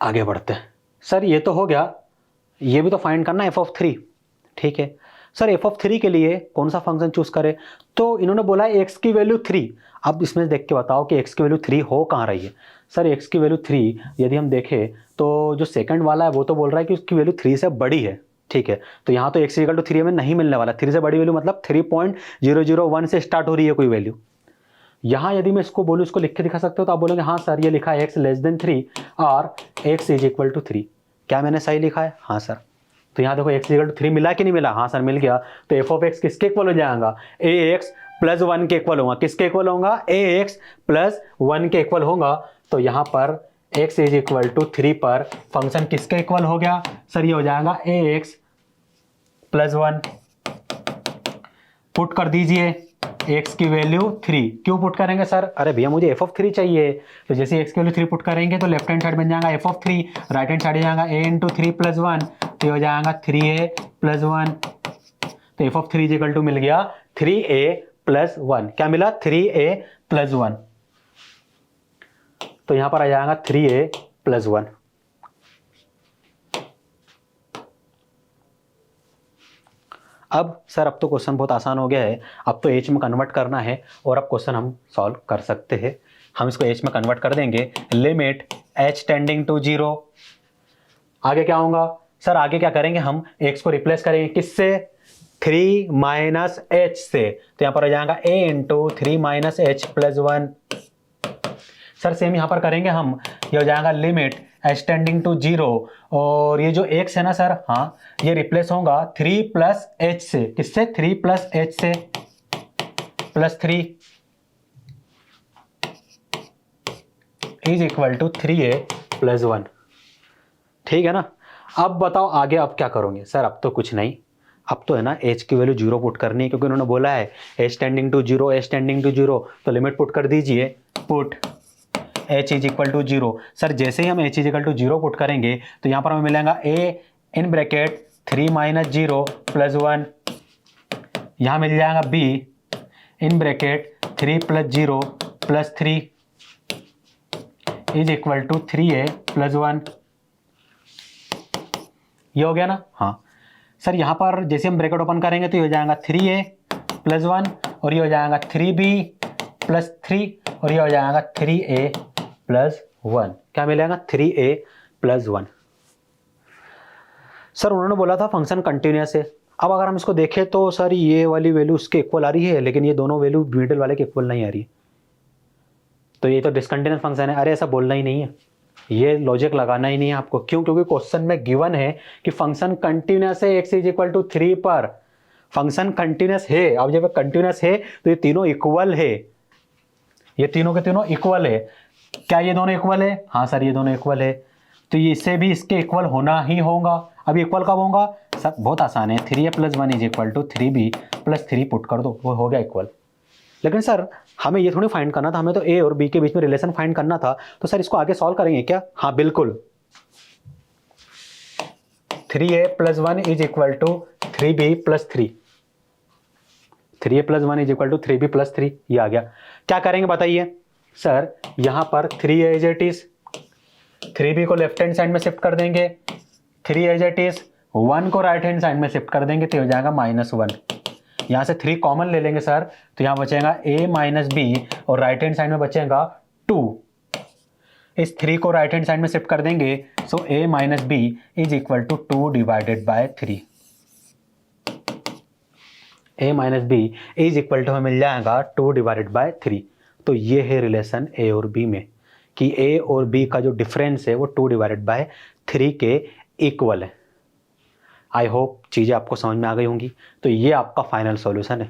आगे बढ़ते हैं सर, ये तो हो गया, ये भी तो फाइंड करना f ऑफ 3, ठीक है सर। f ऑफ 3 के लिए कौन सा फंक्शन चूज करें, तो इन्होंने बोला है x की वैल्यू 3। अब इसमें देख के बताओ कि x की वैल्यू 3 हो कहाँ रही है। सर x की वैल्यू 3 यदि हम देखें तो जो सेकंड वाला है वो तो बोल रहा है कि उसकी वैल्यू 3 से बड़ी है, ठीक है, तो यहाँ तो x इक्वल टू 3 हमें नहीं मिलने वाला, 3 से बड़ी वैल्यू मतलब 3.001 से स्टार्ट हो रही है कोई वैल्यू। यहाँ यदि मैं इसको बोलूँ, इसको लिख के दिखा सकते हो, तो आप बोलोगे हाँ सर ये लिखा है x लेस देन 3 और x इज इक्वल टू 3, क्या मैंने सही लिखा है, हाँ सर। तो यहाँ देखो x इक्वल टू 3 मिला कि नहीं मिला, हाँ सर मिल गया। तो f ऑफ x किसके इक्वल हो जाएगा, ax प्लस 1 के इक्वल होगा, किसके इक्वल होगा, ax प्लस 1 के इक्वल होगा। तो यहाँ पर x इज इक्वल टू 3 पर फंक्शन किसके इक्वल हो गया सर, ये हो जाएगा ax प्लस 1, पुट कर दीजिए x की वैल्यू 3, क्यों पुट करेंगे सर, अरे भैया मुझे f ऑफ 3 चाहिए, तो जैसे x की वैल्यू 3 पुट करेंगे तो लेफ्ट हैंड साइड बन जाएगा f of 3, right hand side जाएगा a इंटू 3 प्लस 1, तो हो जाएगा 3a प्लस 1, तो f ऑफ 3 इक्वल टू मिल गया 3a+1, क्या मिला 3a+1, तो यहां पर आ जाएगा 3a+1। अब सर अब तो क्वेश्चन बहुत आसान हो गया है, अब तो एच में कन्वर्ट करना है और अब क्वेश्चन हम सॉल्व कर सकते हैं। हम इसको एच में कन्वर्ट कर देंगे, लिमिट एच टेंडिंग टू 0, आगे क्या होगा सर, आगे क्या करेंगे हम एक्स को रिप्लेस करेंगे किससे, 3 माइनस एच से, तो यहां पर हो जाएगा a into 3 minus H plus 1। Sir same यहां पर करेंगे हम, ये हो जाएगा लिमिट एच टेंडिंग टू 0, और ये जो x है ना सर, हाँ ये रिप्लेस होगा 3 प्लस एच से, किससे 3 प्लस एच से plus 3 is equal to 3a+1। ठीक है ना। अब बताओ आगे अब क्या करोगे सर, अब तो कुछ नहीं, अब तो है ना h की वैल्यू 0 पुट करनी है, क्योंकि उन्होंने बोला है h tending to 0, h tending to 0, तो लिमिट पुट कर दीजिए, put h is equal to 0। Sir जैसे ही हम h is equal to 0 put करेंगे तो यहाँ पर हमें मिलेगा a in bracket 3 minus 0 plus 1, यहाँ मिल जाएगा b in bracket 3 plus 0 plus 3 is equal to 3a+1। ये हो गया ना। हाँ सर यहाँ पर जैसे हम ब्रैकेट ओपन करेंगे तो ये हो जाएगा 3a+1, और ये हो जाएगा 3b+3, और ये हो जाएगा 3a+1, क्या मिलेगा 3a+1। सर उन्होंने बोला था फंक्शन कंटिन्यूअस है। अब अगर हम इसको देखें तो सर ये वाली वैल्यू उसके इक्वल आ रही है, लेकिन ये दोनों वैल्यू मिडिल वाले के इक्वल नहीं आ रही, तो ये तो डिसकंटिन्यूअस फंक्शन है। अरे ऐसा बोलना ही नहीं है, ये लॉजिक लगाना ही नहीं है आपको। क्यों? क्योंकि क्वेश्चन में गिवन है कि फंक्शन कंटिन्यूअस है x इज इक्वल टू 3 पर, फंक्शन कंटिन्यूअस है। अब जब कंटिन्यूअस है तो ये तीनों इक्वल है, ये तीनों के तीनों इक्वल है। क्या ये दोनों इक्वल है? हाँ सर ये दोनों इक्वल है, तो ये इससे भी इसके इक्वल होना ही होगा। अब इक्वल कब होगा सर? बहुत आसान है, 3a+1 is equal to 3b+3 put कर दो, वो हो गया इक्वल। लेकिन सर हमें ये थोड़ी फाइंड करना था, हमें तो a और b के बीच में रिलेशन फाइंड करना था। तो सर इसको आगे सॉल्व करेंगे क्या? हाँ बिल्कुल, 3a+1 is equal to 3b+3, 3a+1 is equal to 3b+3, ये आ गया। क्या करेंगे बताइए सर? यहां पर 3a as it is, 3b को लेफ्ट हैंड साइड में शिफ्ट कर देंगे, 3 एज इट इज, 1 को राइट हैंड साइड में शिफ्ट कर देंगे, तो हो जाएगा -1। यहाँ से 3 कॉमन ले लेंगे सर, तो यहाँ बचेगा a माइनस बी, और राइट हैंड साइड में बचेगा 2। इस 3 को राइट हैंड साइड में शिफ्ट कर देंगे, so a minus b is equal to 2 divided by 3। a minus b is equal to हमें मिल जाएगा 2 डिवाइडेड बाय 3। तो ये है रिलेशन a और b में, कि a और b का जो डिफरेंस है वो 2 डिवाइडेड बाय 3 के इक्वल है। आई होप चीज़ें आपको समझ में आ गई होंगी। तो ये आपका फाइनल सॉल्यूशन है।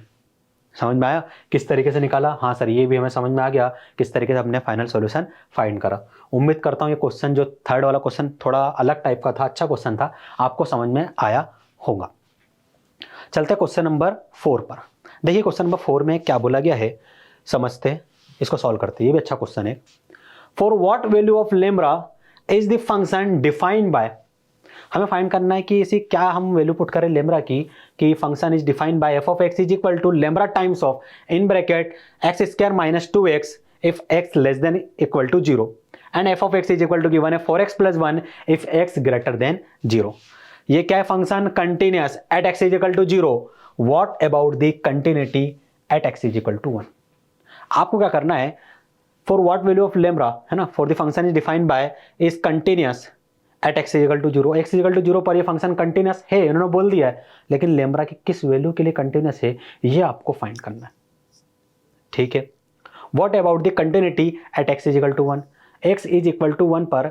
समझ में आया किस तरीके से निकाला? हाँ सर ये भी हमें समझ में आ गया किस तरीके से हमने फाइनल सॉल्यूशन फाइंड करा। उम्मीद करता हूँ ये क्वेश्चन जो थर्ड वाला क्वेश्चन थोड़ा अलग टाइप का था, अच्छा क्वेश्चन था, आपको समझ में आया होगा। चलते क्वेश्चन नंबर 4 पर। देखिए क्वेश्चन नंबर 4 में क्या बोला गया है, समझते हैं, इसको सॉल्व करते हैं। ये भी अच्छा क्वेश्चन है। For what value of lambda is the function defined by, हमें फाइंड करना है कि इसी क्या हम वैल्यू पुट करें लेम्बरा की, कि function is defined by f of x is equal to lambda times of in bracket x square minus 2x if x less than equal to 0 and f of x is equal to given है 4x plus 1 if x greater than 0। ये क्या है? Function continuous at x is equal to 0। What about the continuity at x is equal to 1? आपको क्या करना है, for what value of lambda है ना, for the function is defined by is continuous at x equal to 0, x equal to 0 पर ये फंक्शन कंटिन्यूअस है, उन्होंने बोल दिया है, लेकिन लेम्बरा की किस वैल्यू के लिए कंटिन्यूअस है ये आपको फाइंड करना है। ठीक है। What about the continuity at x equal to 1, x is equal to 1 पर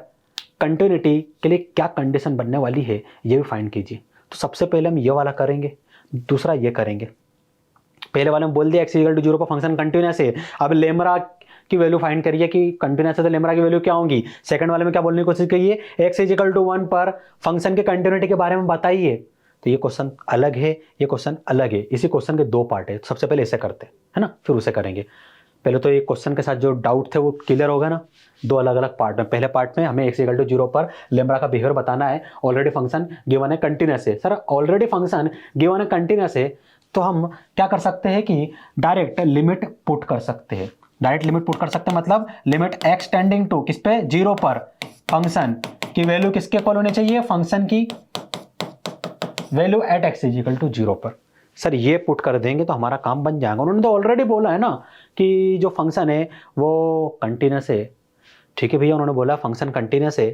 कंटिन्यूटी के लिए क्या कंडीशन बनने वाली है ये भी फाइंड कीजिए। तो सबसे पहले हम ये वाला करेंगे, दूसरा ये करेंगे। पहले वाले में बोल दिया x इक्वल टू 0 पर फंक्शन कंटिन्यूअस है, अब लेम्बरा की वैल्यू फाइंड करिए कि कंटिन्यूअस है तो लेम्बरा की वैल्यू क्या होगी। सेकंड वाले में क्या बोलने की कोशिश करिए, x इज इक्वल टू 1 पर फंक्शन के कंटिन्यूटी के बारे में बताइए। तो ये क्वेश्चन अलग है, ये क्वेश्चन अलग है, इसी क्वेश्चन के 2 पार्ट है। सबसे पहले इसे करते हैं है ना, फिर उसे करेंगे। पहले तो ये क्वेश्चन के साथ जो डाउट थे वो क्लियर होगा ना। 2 अलग अलग पार्ट में, पहले पार्ट में हमें x इक्वल टू 0 पर लेम्बरा का बिहेवियर बताना है। ऑलरेडी फंक्शन गिवन है कंटिन्यूअस है। सर ऑलरेडी फंक्शन गिवन है कंटिन्यूअस है तो हम क्या कर सकते हैं कि डायरेक्ट लिमिट पुट कर सकते हैं। डायरेक्ट लिमिट पुट कर सकते हैं मतलब लिमिट एक्स टेंडिंग टू किस पे, 0 पर फंक्शन की वैल्यू किसके इक्वल होनी चाहिए, फंक्शन की value at x is equal to 0 पर। सर ये पुट कर देंगे तो हमारा काम बन जाएगा। उन्होंने तो ऑलरेडी बोला है ना कि जो फंक्शन है वो कंटिन्यूस है। ठीक है भैया, उन्होंने बोला फंक्शन कंटिन्यूस है,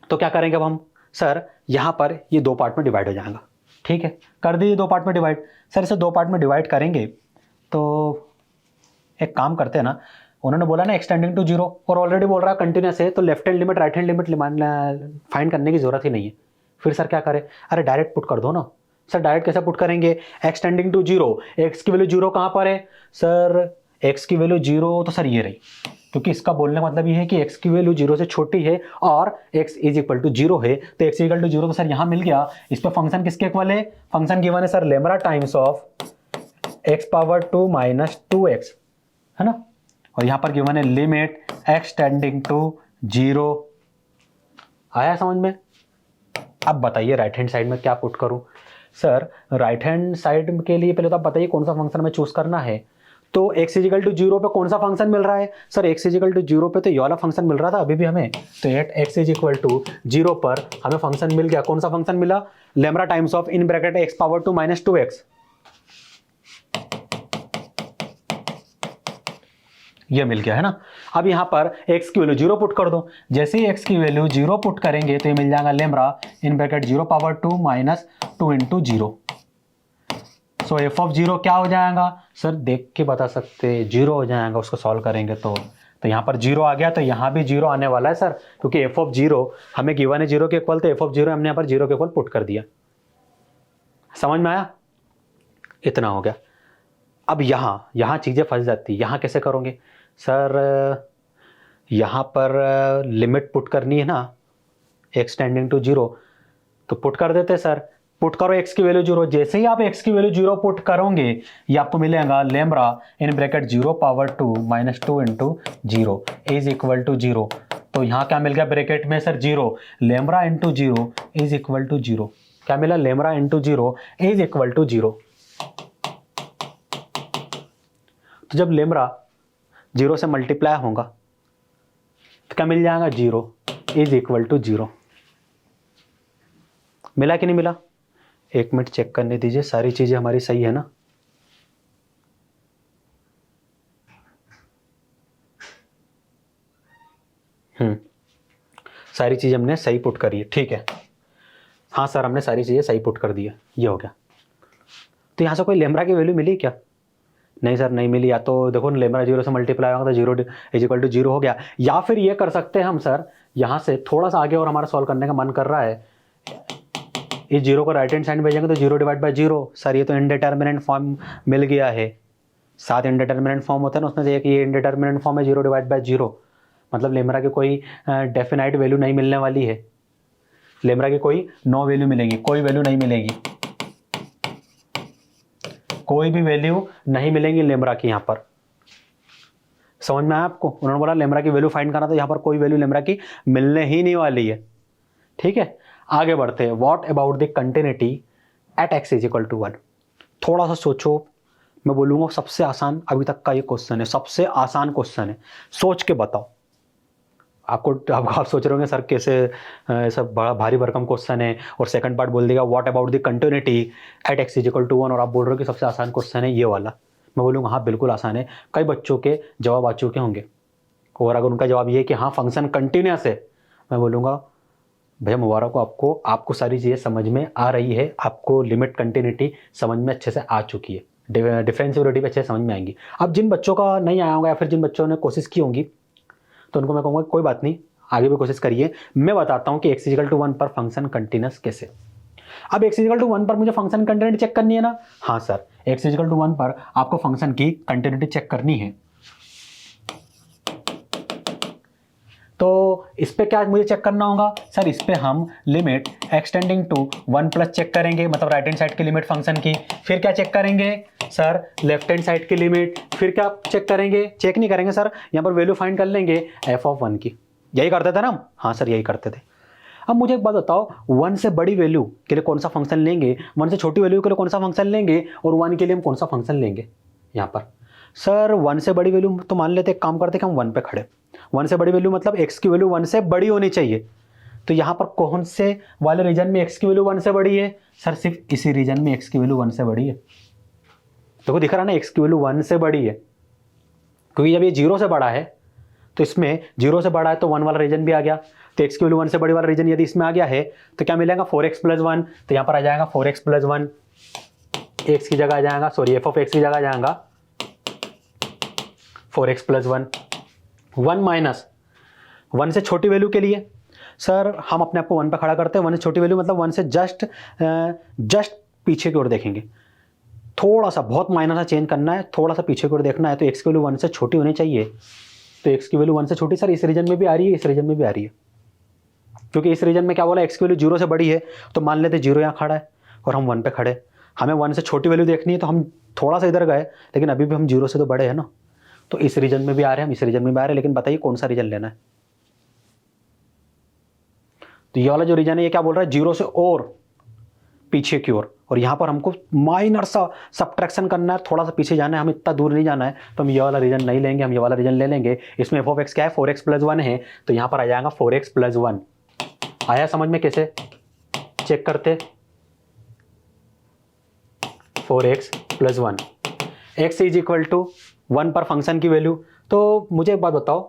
तो क्या करेंगे अब हम, सर यहाँ पर ये 2 पार्ट में डिवाइड हो जाएगा। ठीक है, कर दीजिए 2 पार्ट में डिवाइड। सर इसे 2 पार्ट में डिवाइड करेंगे तो एक काम करते हैं ना, उन्होंने बोला ना एक्सटेंडिंग टू 0 और ऑलरेडी बोल रहा है कंटिन्यूस है, तो left hand limit right hand limit find करने की जरूरत ही नहीं है। फिर सर क्या करें, अरे डायरेक्ट पुट कर दो ना। सर डायरेक्ट कैसे पुट करेंगे, एक्सटेंडिंग टू 0, एक्स की वैल्यू 0 कहाँ पर है सर, एक्स की वैल्यू 0 तो सर ये रही, क्योंकि इसका बोलने का मतलब ये है कि x की वैल्यू 0 से छोटी है और x इज इक्वल टू 0 है, तो x इक्वल टू 0 तो सर यहाँ मिल गया। इस पर फंक्शन किसके इक्वल है, फंक्शन गिवन है sir lambda times of x power 2 minus 2x, है ना, और यहाँ पर गिवन है लिमिट x टेंडिंग टू 0। आया समझ में। अब बताइए राइट हैंड साइड में क्या पुट करूँ। सर राइट हैंड साइड के लिए पहले तो आप बताइए कौन सा फंक्शन हमें चूज करना है। तो x इजिकल टू 0 पे कौन सा फंक्शन मिल रहा है, सर x इजिकल टू 0 पे तो ये वाला फंक्शन मिल रहा था अभी भी हमें, तो at x is equal to 0 पर हमें फंक्शन मिल गया। कौन सा फंक्शन मिला, lambda times of in bracket x power 2 minus 2x, ये मिल गया है ना। अब यहाँ पर x की वैल्यू 0 पुट कर दो। जैसे ही x की वैल्यू 0 पुट करेंगे तो ये मिल जाएगा lambda in bracket 0 power 2 minus 2 into 0। So f of 0 क्या हो जाएगा, सर देख के बता सकते, 0 हो जाएगा उसको सॉल्व करेंगे तो यहाँ पर 0 आ गया, तो यहाँ भी 0 आने वाला है सर, क्योंकि एफ ऑफ 0 हमें गिवन है 0 के इक्वल, तो एफ ऑफ 0 हमने यहाँ पर 0 के इक्वल पुट कर दिया। समझ में आया, इतना हो गया। अब यहाँ चीजें फंस जाती, यहाँ कैसे करोगे सर, यहाँ पर लिमिट पुट करनी है ना x टेंडिंग टू 0, तो पुट कर देते सर, पुट करो x की वैल्यू 0। जैसे ही आप x की वैल्यू 0 पुट करोगे ये आपको मिलेगा lambda in bracket 0 power 2 minus 2 into 0 is equal to 0। तो यहाँ क्या मिल गया ब्रैकेट में sir 0, lambda into 0 is equal to 0। क्या मिला, lambda into 0 is equal to 0। तो जब लेमरा 0 से मल्टीप्लाई होगा तो क्या मिल जाएगा, 0 इज इक्वल टू 0। मिला कि नहीं मिला, एक मिनट चेक करने दीजिए सारी चीजें हमारी सही है ना। सारी चीजें हमने सही पुट करी है, ठीक है। हाँ सर हमने सारी चीजें सही पुट कर दी है, ये हो गया। तो यहां से कोई लेमरा की वैल्यू मिली क्या, नहीं सर नहीं मिली। या तो देखो लेमरा 0 से मल्टीप्लाई होगा तो 0 इज इक्वल टू 0 हो गया। या फिर ये कर सकते हैं हम सर, यहाँ से थोड़ा सा आगे और हमारा सॉल्व करने का मन कर रहा है, इस 0 को राइट हैंड साइड भेजेंगे तो 0 डिवाइड बाय 0। सर ये तो इनडिटर्मिनेंट फॉर्म मिल गया है, 7 इनडिटर्मिनेंट फॉर्म होता है ना, उसमें से एक ये इनडिटर्मिनेंट फॉर्म है 0 डिवाइड बाय 0। मतलब लेमरा की कोई डेफिनाइट वैल्यू नहीं मिलने वाली है, लेमरा की कोई नो वैल्यू मिलेगी, कोई वैल्यू नहीं मिलेगी, कोई भी वैल्यू नहीं मिलेंगी लेमरा की यहाँ पर। समझ में आया आपको, उन्होंने बोला लेमरा की वैल्यू फाइंड करना, तो यहाँ पर कोई वैल्यू लेमरा की मिलने ही नहीं वाली है। ठीक है, आगे बढ़ते हैं। What about the continuity at x is equal to 1। थोड़ा सा सोचो, मैं बोलूंगा सबसे आसान अभी तक का ये क्वेश्चन है, सबसे आसान क्वेश्चन है, सोच के बताओ। आप सोच रहे होंगे सर कैसे सब बड़ा भारी भरकम क्वेश्चन है, और सेकंड पार्ट बोल देगा what about the continuity at x is equal to 1, और आप बोल रहे हो कि सबसे आसान क्वेश्चन है ये वाला। मैं बोलूँगा हाँ बिल्कुल आसान है, कई बच्चों के जवाब आ चुके होंगे, और अगर उनका जवाब ये है कि हाँ फंक्शन कंटिन्यूअस है, मैं बोलूँगा भैया मुबारक हो आपको सारी चीज़ें समझ में आ रही है, आपको लिमिट कंटिन्यूटी समझ में अच्छे से आ चुकी है, डिफरेंशिएबिलिटी भी अच्छे से समझ में आएंगी। अब जिन बच्चों का नहीं आया होगा या फिर जिन बच्चों ने कोशिश की होंगी, तो उनको मैं कहूँगा कोई बात नहीं, आगे भी कोशिश करिए। मैं बताता हूँ कि x इक्वल टू 1 पर फंक्शन कंटिन्यूअस कैसे। अब x इक्वल टू 1 पर मुझे फंक्शन कंटिन्यूटी चेक करनी है ना, हाँ सर x इक्वल टू 1 पर आपको फंक्शन की कंटिन्यूटी चेक करनी है। तो इस पे क्या मुझे चेक करना होगा सर, इस पे हम limit extending to 1 plus check करेंगे, मतलब राइट हैंड साइड की लिमिट फंक्शन की। फिर क्या चेक करेंगे सर, लेफ्ट हैंड साइड की लिमिट। फिर क्या चेक करेंगे, चेक नहीं करेंगे सर, यहाँ पर वैल्यू फाइंड कर लेंगे f ऑफ 1 की। यही करते थे ना हम, हाँ सर यही करते थे। अब मुझे एक बात बताओ, 1 से बड़ी वैल्यू के लिए कौन सा फंक्शन लेंगे, 1 से छोटी वैल्यू के लिए कौन सा फंक्शन लेंगे, और 1 के लिए हम कौन सा फंक्शन लेंगे। यहाँ पर सर 1 से बड़ी वैल्यू तो मान लेते, काम करते कि हम 1 पे खड़े। 1 से बड़ी वैल्यू मतलब x की वैल्यू 1 से बड़ी होनी चाहिए। तो यहाँ पर कौन से वाले रीजन में x की वैल्यू 1 से बड़ी है, सर सिर्फ इसी रीजन में x की वैल्यू 1 से बड़ी है। देखो दिख रहा ना, x की वैल्यू 1 से बड़ी है, क्योंकि जब ये 0 से बड़ा है तो इसमें 0 से बड़ा है तो 1 वाला रीजन भी आ गया। तो x की वैल्यू 1 से बड़ी वाला रीजन यदि इसमें आ गया है तो क्या मिलेगा, 4x + 1। तो यहाँ पर आ जाएगा 4x + 1, x की जगह आ जाएगा, सॉरी f ऑफ x की जगह आ जाएगा 4x + 1। 1 माइनस 1 से छोटी वैल्यू के लिए सर हम अपने आप को 1 पे खड़ा करते हैं। 1 से छोटी वैल्यू मतलब 1 से जस्ट पीछे की ओर देखेंगे, थोड़ा सा, बहुत माइनर सा चेंज करना है, थोड़ा सा पीछे की ओर देखना है। तो x की वैल्यू 1 से छोटी होनी चाहिए। तो x की वैल्यू 1 से छोटी सर इस रीजन में भी आ रही है, इस रीजन में भी आ रही है, क्योंकि इस रीजन में क्या बोला, x की वैल्यू 0 से बड़ी है। तो मान लेते 0 यहाँ खड़ा है और हम 1 पे खड़े, हमें 1 से छोटी वैल्यू देखनी है तो हम थोड़ा सा इधर गए, लेकिन अभी भी हम 0 से तो बड़े हैं ना। तो इस रीजन में भी आ रहे हैं, हम इस रीजन में भी आ रहे हैं, लेकिन बताइए कौन सा रीजन लेना है। तो ये वाला जो रीजन है ये क्या बोल रहा है, 0 से और पीछे की ओर, और यहाँ पर हमको माइनर सा सब्ट्रैक्शन करना है, थोड़ा सा पीछे जाना है, हमें इतना दूर नहीं जाना है। तो हम ये वाला रीजन नहीं लेंगे, हम ये वाला रीजन ले लेंगे। इसमें f ऑफ x क्या है, 4x + 1 है, तो यहाँ पर आ जाएगा 4x + 1। आया समझ में, कैसे चेक करते, 4x + 1, x = 1 पर फंक्शन की वैल्यू। तो मुझे एक बात बताओ,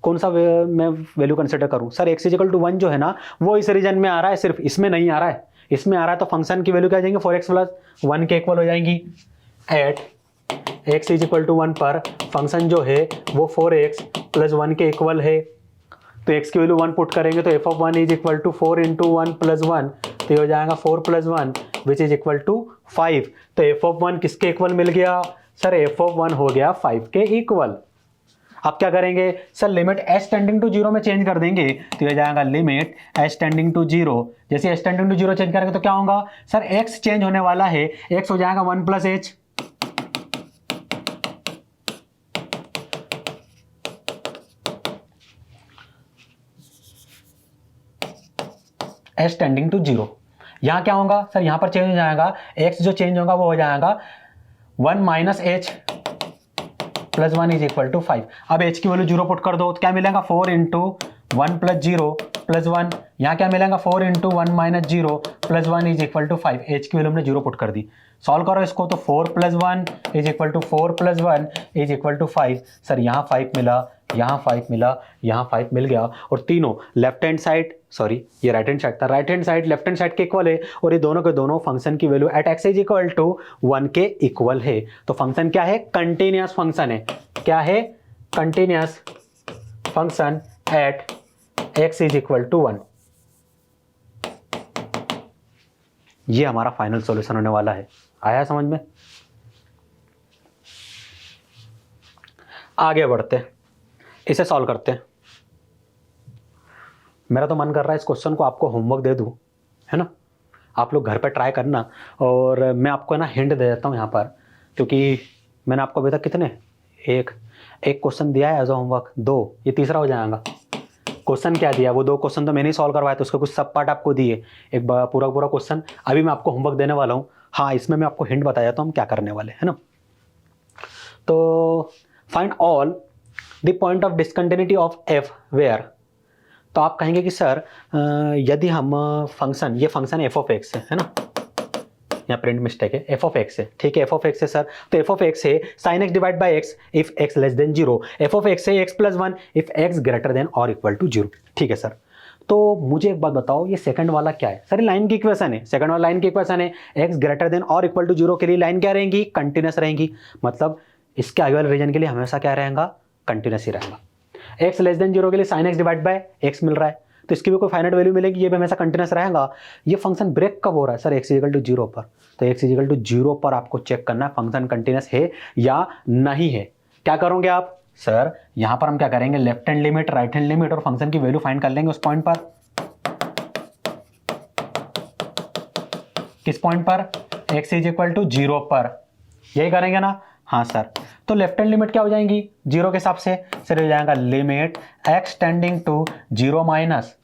कौन सा मैं वैल्यू कंसिडर करूं। सर x = 1 जो है ना वो इस रीजन में आ रहा है, सिर्फ इसमें नहीं आ रहा है, इसमें आ रहा है। तो फंक्शन की वैल्यू क्या आ जाएंगे, 4x + 1 के इक्वल हो जाएंगी। एट x = 1 पर फंक्शन जो है वो 4x + 1 के इक्वल है। तो x की वैल्यू 1 पुट करेंगे तो f ऑफ 1 = 4 × 1 + 1, तो ये हो जाएगा 4 + 1 विच इज इक्वल टू 5। तो f ऑफ 1 किसके इक्वल मिल गया, सर f ऑफ 1 हो गया 5 के इक्वल। अब क्या करेंगे sir, limit h tending to 0 में चेंज कर देंगे। तो ये जाएगा लिमिट h टेंडिंग टू 0। जैसे h टेंडिंग टू 0 चेंज करेंगे तो क्या होगा सर, x चेंज होने वाला है, x हो जाएगा 1 + h। h टेंडिंग टू 0, यहां क्या होगा सर, यहां पर चेंज हो जाएगा, x जो चेंज होगा वो हो जाएगा 1 - h + 1 = 5। अब h की वैल्यू 0 पुट कर दो तो क्या मिलेगा, 4 × 1 + 0 + 1। यहाँ क्या मिलेगा, 4 × 1 - 0 + 1 = 5। h की वैल्यू हमने 0 पुट कर दी। सॉल्व करो इसको तो 4 + 1 = 4 + 1 = 5। सर यहाँ 5 मिला, यहाँ 5 मिला, यहाँ 5 मिल गया, और तीनों लेफ्ट हैंड साइड, सॉरी ये राइट हैंड साइड था, right hand side left hand side के इक्वल है, और ये दोनों के दोनों फंक्शन की वैल्यू एट x = 1 के इक्वल है। तो फंक्शन क्या है, कंटिन्यूअस फंक्शन है। क्या है, कंटिन्यूअस फंक्शन एट x = 1। ये हमारा फाइनल सॉल्यूशन होने वाला है। आया समझ में। आगे बढ़ते, इसे सॉल्व करते हैं। मेरा तो मन कर रहा है इस क्वेश्चन को आपको होमवर्क दे दूं, है ना, आप लोग घर पे ट्राई करना। और मैं आपको ना हिंट दे देता हूं यहाँ पर, क्योंकि मैंने आपको अभी तक कितने, एक क्वेश्चन दिया है एज अ होमवर्क, 2, ये तीसरा हो जाएगा। क्वेश्चन क्या दिया, वो 2 क्वेश्चन तो मैंने ही सॉल्व करवाया, तो उसके कुछ सब पार्ट आपको दिए, एक पूरा क्वेश्चन अभी मैं आपको होमवर्क देने वाला हूँ। हाँ, इसमें मैं आपको हिंट बताया तो हम क्या करने वाले, है ना। तो find all the point of discontinuity of f where. तो आप कहेंगे कि सर यदि हम फंक्शन, ये फंक्शन f ऑफ x है ना, यहाँ प्रिंट मिस्टेक है, f ऑफ x है, ठीक है, f ऑफ x है सर। तो f ऑफ x है sin x / x if x less then 0, f of x है x + 1 if x greater than और इक्वल टू 0। ठीक है सर। तो मुझे एक बात बताओ, ये सेकंड वाला क्या है सर, लाइन की इक्वेशन है, सेकंड वाला लाइन की इक्वेशन है, x ग्रेटर देन और इक्वल टू 0 के लिए लाइन क्या रहेंगी, कंटिन्यूअस रहेंगी। मतलब इसके आगे वाले रीजन के लिए हमेशा क्या रहेगा, कंटिन्यूअस ही रहेगा। x लेस देन 0 के लिए sin x / x मिल रहा है, तो इसकी भी कोई फाइनाइट वैल्यू मिलेगी, ये भी हमेशा कंटिन्यूअस रहेगा। ये फंक्शन ब्रेक कब हो रहा है सर, x = 0 पर। तो x = 0 पर आपको चेक करना है फंक्शन कंटिन्यूअस है या नहीं है। क्या करोगे आप सर, यहां पर हम क्या करेंगे, left hand limit, right hand limit और फंक्शन की वैल्यू फाइंड कर लेंगे उस पॉइंट पर। किस पॉइंट पर, x = 0 पर, यही करेंगे ना। हाँ सर। तो लेफ्ट हैंड लिमिट क्या हो जाएंगी 0 के हिसाब से, सर हो जाएगा limit x tending to 0 minus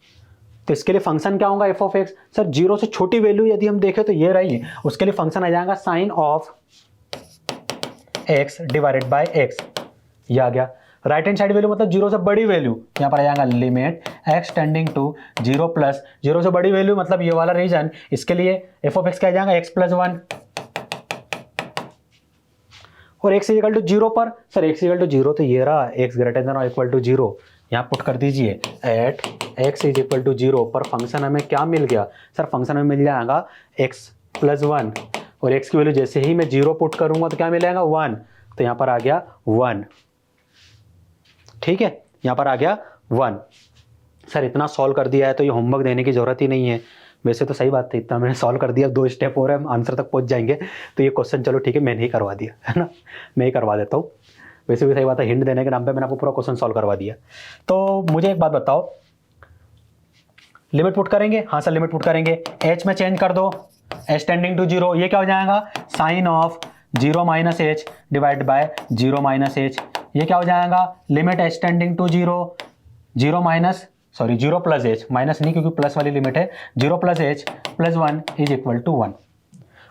तो इसके लिए फंक्शन क्या होगा f of x. Sir zero से छोटी वैल्यू यदि हम देखें तो ये रही, उसके लिए फंक्शन आ जाएगा sine of x divided by x, ये आ गया। राइट हैंड साइड वैल्यू मतलब जीरो से बड़ी वैल्यू, यहाँ पर आ जाएगा limit x tending to zero plus zero से बड़ी वैल्यू मतलब ये वाला रीजन, इसके लिए एफ ऑफ एक्स क्या आ जाएगा एक्स प्लस वन, और एक्स इक्वल टू जीरो पर, sir x equal to zero तो ये रहा एक्स ग्रेटर देन और इक्वल टू जीरो, यहाँ पुट कर दीजिए at x is equal to zero पर फंक्शन हमें क्या मिल गया, सर फंक्शन हमें मिल जाएगा एक्स प्लस वन, और एक्स की वैल्यू जैसे ही मैं जीरो पुट करूंगा तो क्या मिलेगा वन, तो यहाँ पर आ गया वन। ठीक है, यहाँ पर आ गया वन। सर इतना सॉल्व कर दिया है तो ये होमवर्क देने की जरूरत ही नहीं है, वैसे तो सही बात है, इतना मैंने सॉल्व कर दिया, 2 स्टेप और हम आंसर तक पहुंच जाएंगे। तो ये क्वेश्चन चलो ठीक है मैंने ही करवा दिया है ना, मैं ही करवा देता हूँ, वैसे भी सही बात है, हिंट देने के नाम पे मैंने आपको पूरा क्वेश्चन सॉल्व करवा दिया। तो मुझे एक बात बताओ, लिमिट पुट करेंगे, हाँ सर लिमिट पुट करेंगे, एच में चेंज कर दो एच टेंडिंग टू जीरो, ये क्या हो जाएगा sine of zero minus h divide by zero minus h, ये क्या हो जाएगा limit h tending to zero, zero minus sorry zero plus h, minus नहीं क्योंकि प्लस वाली लिमिट है, zero plus h plus one is equal to one.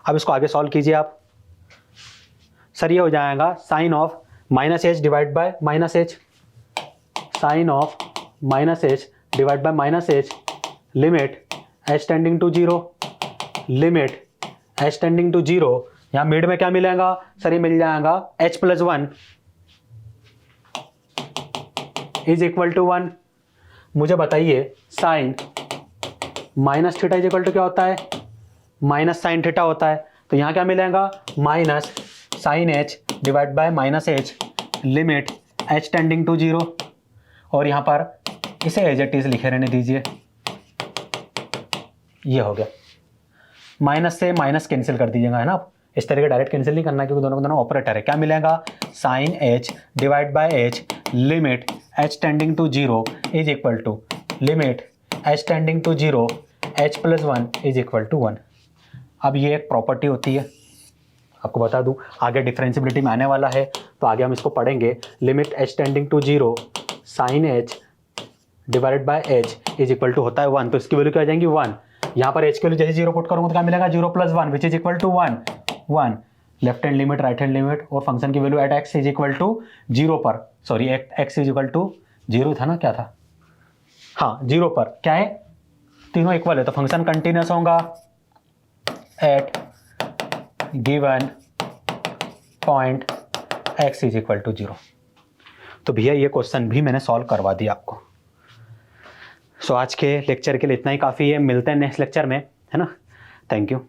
अब इसको आगे सॉल्व कीजिए आप, सर ये हो जाएगा sine of minus h divide by minus h, sine of minus h divide by minus h, limit h tending to zero, limit h tending to zero, यहाँ मिड में क्या मिलेगा, सर ये मिल जाएगा h plus one is equal to one. मुझे बताइए sine minus theta is equal to क्या होता है, माइनस साइन थीटा होता है, तो यहाँ क्या मिलेगा minus sine h divide by minus h, limit h tending to zero, और यहाँ पर इसे एज इट इज लिखे रहने दीजिए, ये हो गया। माइनस से माइनस कैंसिल कर दीजिएगा है ना, आप इस तरीके डायरेक्ट कैंसिल नहीं करना क्योंकि दोनों को दोनों ऑपरेटर है। क्या मिलेगा sine h divide by h, limit h tending to zero is equal to limit h tending to zero h plus one is equal to one. अब ये एक प्रॉपर्टी होती है, आपको बता दूं आगे डिफरेंशिएबिलिटी में आने वाला है, तो आगे हम इसको पढ़ेंगे। Limit h tending to zero sine h divided by h is equal to होता है वन, तो इसकी वैल्यू क्या आ जाएंगी वन। यहाँ पर एच की वैल्यू जैसे जीरो पुट करूँगा तो क्या मिलेगा zero plus one which is equal to one, one left hand limit right hand limit, और फंक्शन की value at x is equal to zero पर, sorry x is equal to zero था ना, क्या था, हाँ जीरो पर क्या है, तीनों इक्वल है तो फंक्शन कंटिन्यूस होगा at given point x is equal to zero. तो भैया ये क्वेश्चन भी मैंने सॉल्व करवा दिया आपको। सो आज के लेक्चर के लिए इतना ही काफ़ी है, मिलते हैं नेक्स्ट लेक्चर में, है ना। Thank you.